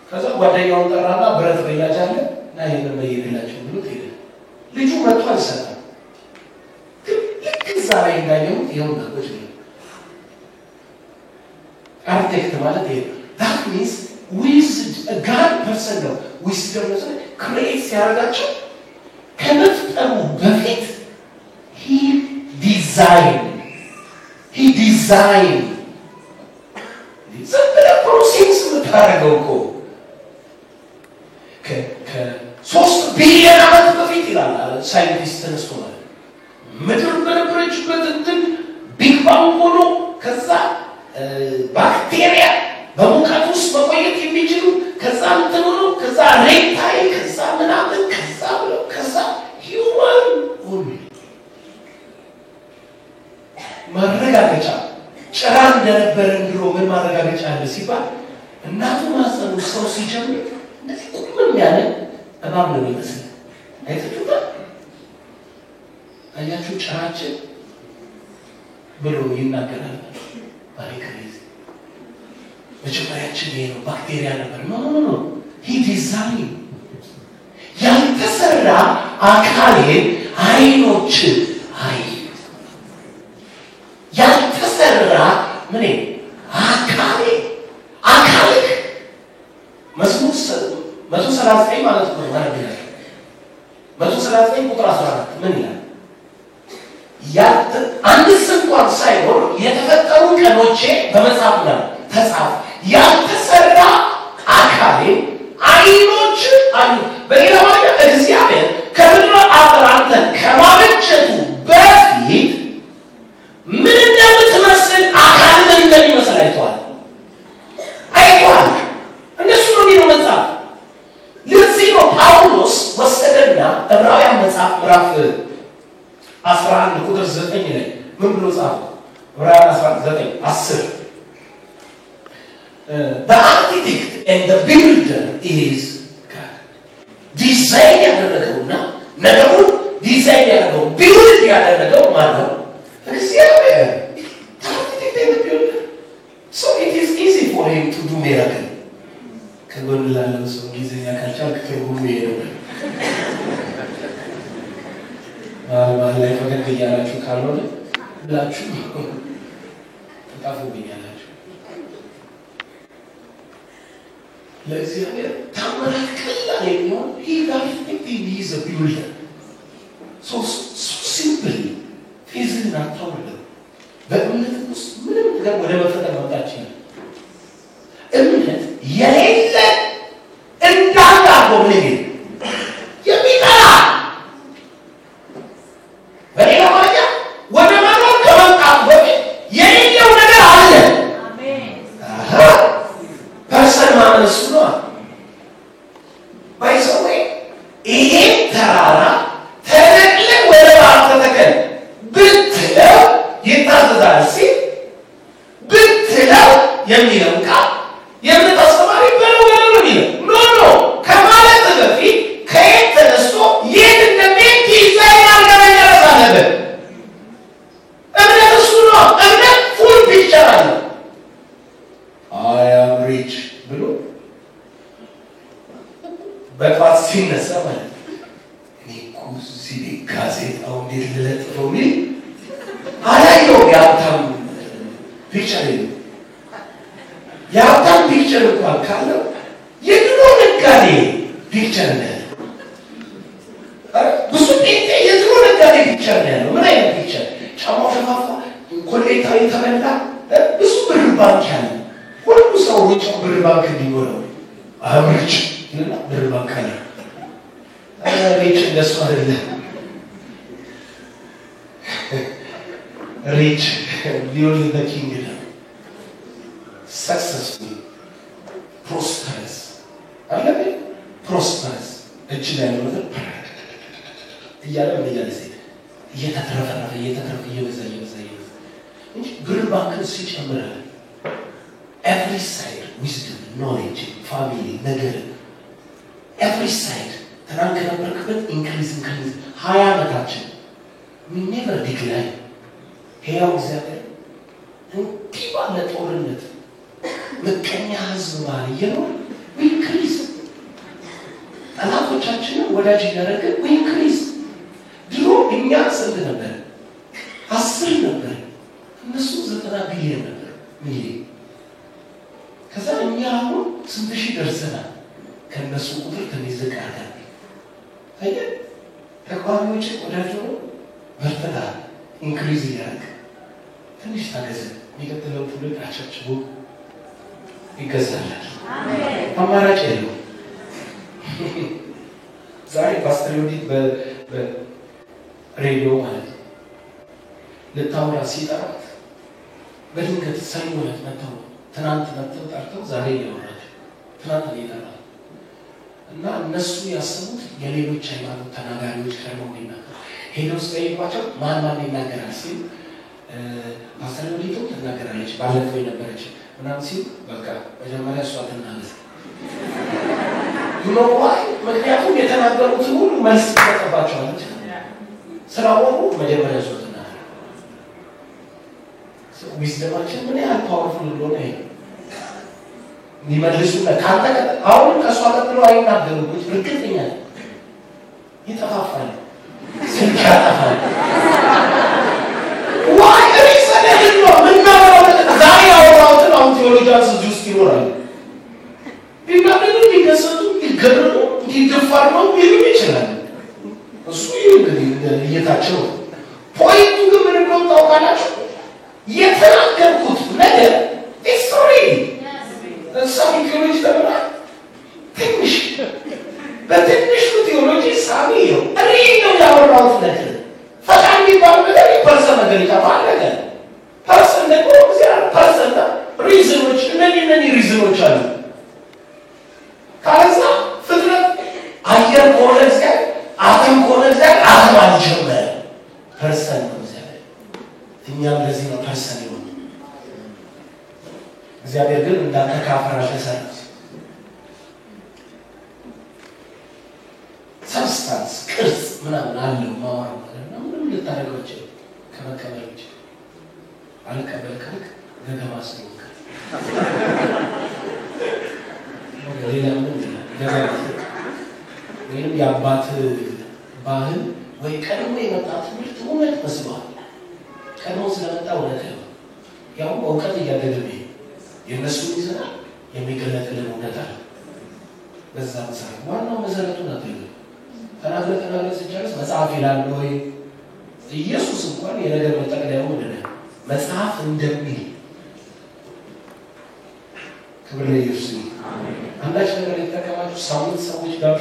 ከዛ ጓደኛውን ጠራና ብረት በያጅ አለ እና ይሄንን በየግላቸው ብሎ ሄደ። ልጁ መጥቶ አልሰራም። ልክ እዛ ላይ እንዳየው ይኸው ነገሮች ነው አርቴክት ማለት ይሄ that means with a God person ነው wisdom ነው create ሲያደርጋቸው ከመፍጠሩ በፊት he designed ዘንበለ ፕሮሴስ ምታደርገው እኮ ከ3 ቢሊዮን ዓመት በፊት ይላል ሳይንቲስት ተነስቶ ማለት ምድር በነበረችበት እንትን ቢግ ባንግ ሆኖ ከዛ ባክቴሪያ በሙቀት ውስጥ መቆየት የሚችሉ ከዛ እንትን ሆኖ ከዛ ሬፕታይል ከዛ ምናምን ከዛ ሂውማን ሆኖ ማረጋገጫ ጭራ እንደነበረ ድሮ ምን ማረጋገጫ አለ ሲባል እናቱ ማሰቡ ሰው ሲጀምር እንደዚህ ቁም ያለ እባብ ነው የሚመስለው አይተውታ አያችሁ ጭራችን ብሎ ይናገራል ባሪክሪዝ መጀመሪያችን ይሄ ነው ባክቴሪያ ነበር ኖ he designed ያልተሰራ አካሌ አይኖች አይ ያልተሰራ ምን አካሌ መስሙር 139 ማለት ነው ማለት ነው 139 ቁጥር 14 ምን ይላል አንድ እንኳን ሳይሆን የተፈጠሩ ቀኖቼ በመጽሐፍ ላይ ተጻፈ ያልተሰራ አካሌ አይኖች አሉ። በሌላ ማለት እግዚአብሔር ከምድር አፈር አንተን ከማበጀቱ በፊት ምን እንደምትመስል አካል ምን እንደሚመስል አይቷል። እነሱ ነው የሚለው መጽሐፍ። ለዚህ ነው ጳውሎስ ወሰደና ዕብራውያን መጽሐፍ ምዕራፍ 11 ቁጥር 9 ላይ ምን ብሎ ጻፈ? ዕብራውያን 11:9-10 The architect and the builder is God. Design ያደረገውና ነገሩን ዲዛይን ያደረገው ቢልድ ያደረገው ማለት ነው እግዚአብሔር። architect and the builder. So it is easy for him to do miracle. ከጎን ላለው ሰው ጊዜኛ ካልቻልክ ትርጉሙ ይሄዳል። ማለት ላይ ፈገግ እያላችሁ ካልሆነ ብላችሁ ተጣፉብኛላችሁ። ለእግዚአብሔር ታምራት ቀላል የሚሆን he is a builder. So simple ፊዝን አታውለው በእምነት ውስጥ ምንም ነገር ወደ መፈጠር መምጣት ይችላል። እምነት የሌለ እንዳላቆ ምን የሚጠራ በሌላ ማለት ወደ መኖር ከመምጣት በፊት የሌለው ነገር አለ። አሜን። ፐርሰን ማለት እሱ ነው። ባይሰው ይሄ ተራራ ተነቅለ ወደ ባንተ ተከል ብትለው ይታዘዛል ሲል ብትለው የሚለው ቃል የምን ተስማሪ በለው ነው ከማለት በፊት ከየት ተነስቶ የት እንደሚሄድ ዲዛይን አድርገን አለበት። እምነት እሱ ነው። እምነት ፉል ፒክቸር አለ። I am rich ብሎ በፋት ሲነሳ ማለት እኔ ኩዚ ጋዜጣው እንዴት ልለጥፈው ሚል አላየው ያውታም ፒክቸር ነው ያውታም ፒክቸር እንኳን ካለው የድሮ ነጋዴ ፒክቸር ነው። ብዙ የድሮ ነጋዴ ፒክቸር ነው። ምን አይነት ፒክቸር? ጫማው ተፋፋ፣ ኮሌታው የተበላ፣ ብዙ ብር ባንክ ያለ ሁሉ ሰው ውጭ ብር ባንክ እንዲኖረው አምርጭ እና ብር ባንክ አለ። ሪች እንደሱ አይደለም። ሪች ቢውልድ ዘ ኪንግደም successful prosperous prosperous እቺ ላይ ነው እያለ እየተተረፈረፈ እየበዛ እንጂ ብር ባንክ ሲጨምር every side wisdom knowledge family ነገር every side ተናገረበት increase 20 ዓመታችን we never decline ሕያው እግዚአብሔር እንዲህ ባለ ጦርነት ምቀኛ ህዝብ ማለት እየኖር we increase ጠላቶቻችንን ወዳጅ እያደረግን we increase ድሮ እኛ ስንት ነበር 10 ነበር እነሱ 90 ቢሊዮን ነበር ሚሊዮን ከዛ እኛ አሁን ስንት ሺህ ደርሰናል ከነሱ ቁጥር ትንሽ ዝቅ አድርገን አይደል ተቋሚዎች ወዳጅ ነው በርተና ኢንክሪዝ ያደርግ ትንሽ ታገዘ የሚቀጥለው ትውልድ አቻችቦ ይገዛል አሜን አማራጭ የለው ዛሬ ፓስተር ዮዲት በሬዲዮ ማለት ለታውራ ሲጠራት በድንገት ሳይሞት መጣው ትናንት መጥተው ጠርተው ዛሬ ይወራል ትናንት ይጠራል እና እነሱ ያሰቡት የሌሎች ሃይማኖት ተናጋሪዎች ቀርበው ይናገራሉ ሄደው ሲጠይቋቸው ማን ይናገራል ሲል ፓስተር ዮዲት ትናገራለች ባለፈው የነበረች ምናምን ሲል በቃ መጀመሪያ እሷ ትናገር ይኖርዋል ምክንያቱም የተናገሩት ሁሉ መልስ ተቀባቸዋል ስራው መጀመሪያ እሷ ትናገር ዊዝደማችን ምን ያህል ፓወርፉል እንደሆነ ይመልሱ ለካንተ አሁን ከሷ ቀጥሎ አይናገሩም እርግጠኛ ይጠፋፋል ሲያጠፋል ዋይ ሪሰደድ ነው ምናወራው ዛሬ አወራውትን አሁን ቴዎሎጂያንስ ጁስት ይኖራል ቢባሉ ቢገሰጡ ይገርሙ ይደፋር ነው ይሉም ይችላል እሱ እንግዲህ እየታቸው ፖይንቱ ግን ምን እንደሆነ ታውቃላችሁ የተናገርኩት ነገር ሂስቶሪ ሳሚ ቴዎሎጂ ተብላ ትንሽ በትንሹ ቴዎሎጂ ሳሚ ነው ነው ያወራሁት ነገር ፈቃድ የሚባል ነገር ፐርሰን ነገር ይቀባል ነገር ፐርሰን ደግሞ እግዚአብሔር ፐርሰን ሪዝኖች እነዚህ ሪዝኖች አሉ ካለዛ ፍጥረት አየር ከሆነ እግዚአብሔር አተም ከሆነ እግዚአብሔር አተም አልጀመረ ፐርሰን ነው እግዚአብሔር እኛም ለዚህ ነው ፐርሰን ይሆን እግዚአብሔር ግን እንዳተካፈራ ተሰራ ሰብስታንስ ቅርጽ ምናምን አለው ማወራው እና ምንም ልታደርገው ከመከበሮች አልቀበልከክ ገገማስ ነው ሌላ ምን ወይም የአባት ባህል ወይ ቀድሞ የመጣ ትምህርት እውነት መስሏል ቀድሞ ስለመጣ እውነት ነው ያው እውቀት እያደገ የነሱ ይዘና የሚገለጥልን እውነት አለ በዛ መሰረት ዋናው መሰረቱ ነው ተናግረ ሲጨርስ መጽሐፍ ይላል ወይ ኢየሱስ እንኳን የነገር መጠቅለያው ምንድነው መጽሐፍ እንደሚል ክብር ለኢየሱስ አሜን አንዳች ነገር የተከማቹ ሰዎች ጋር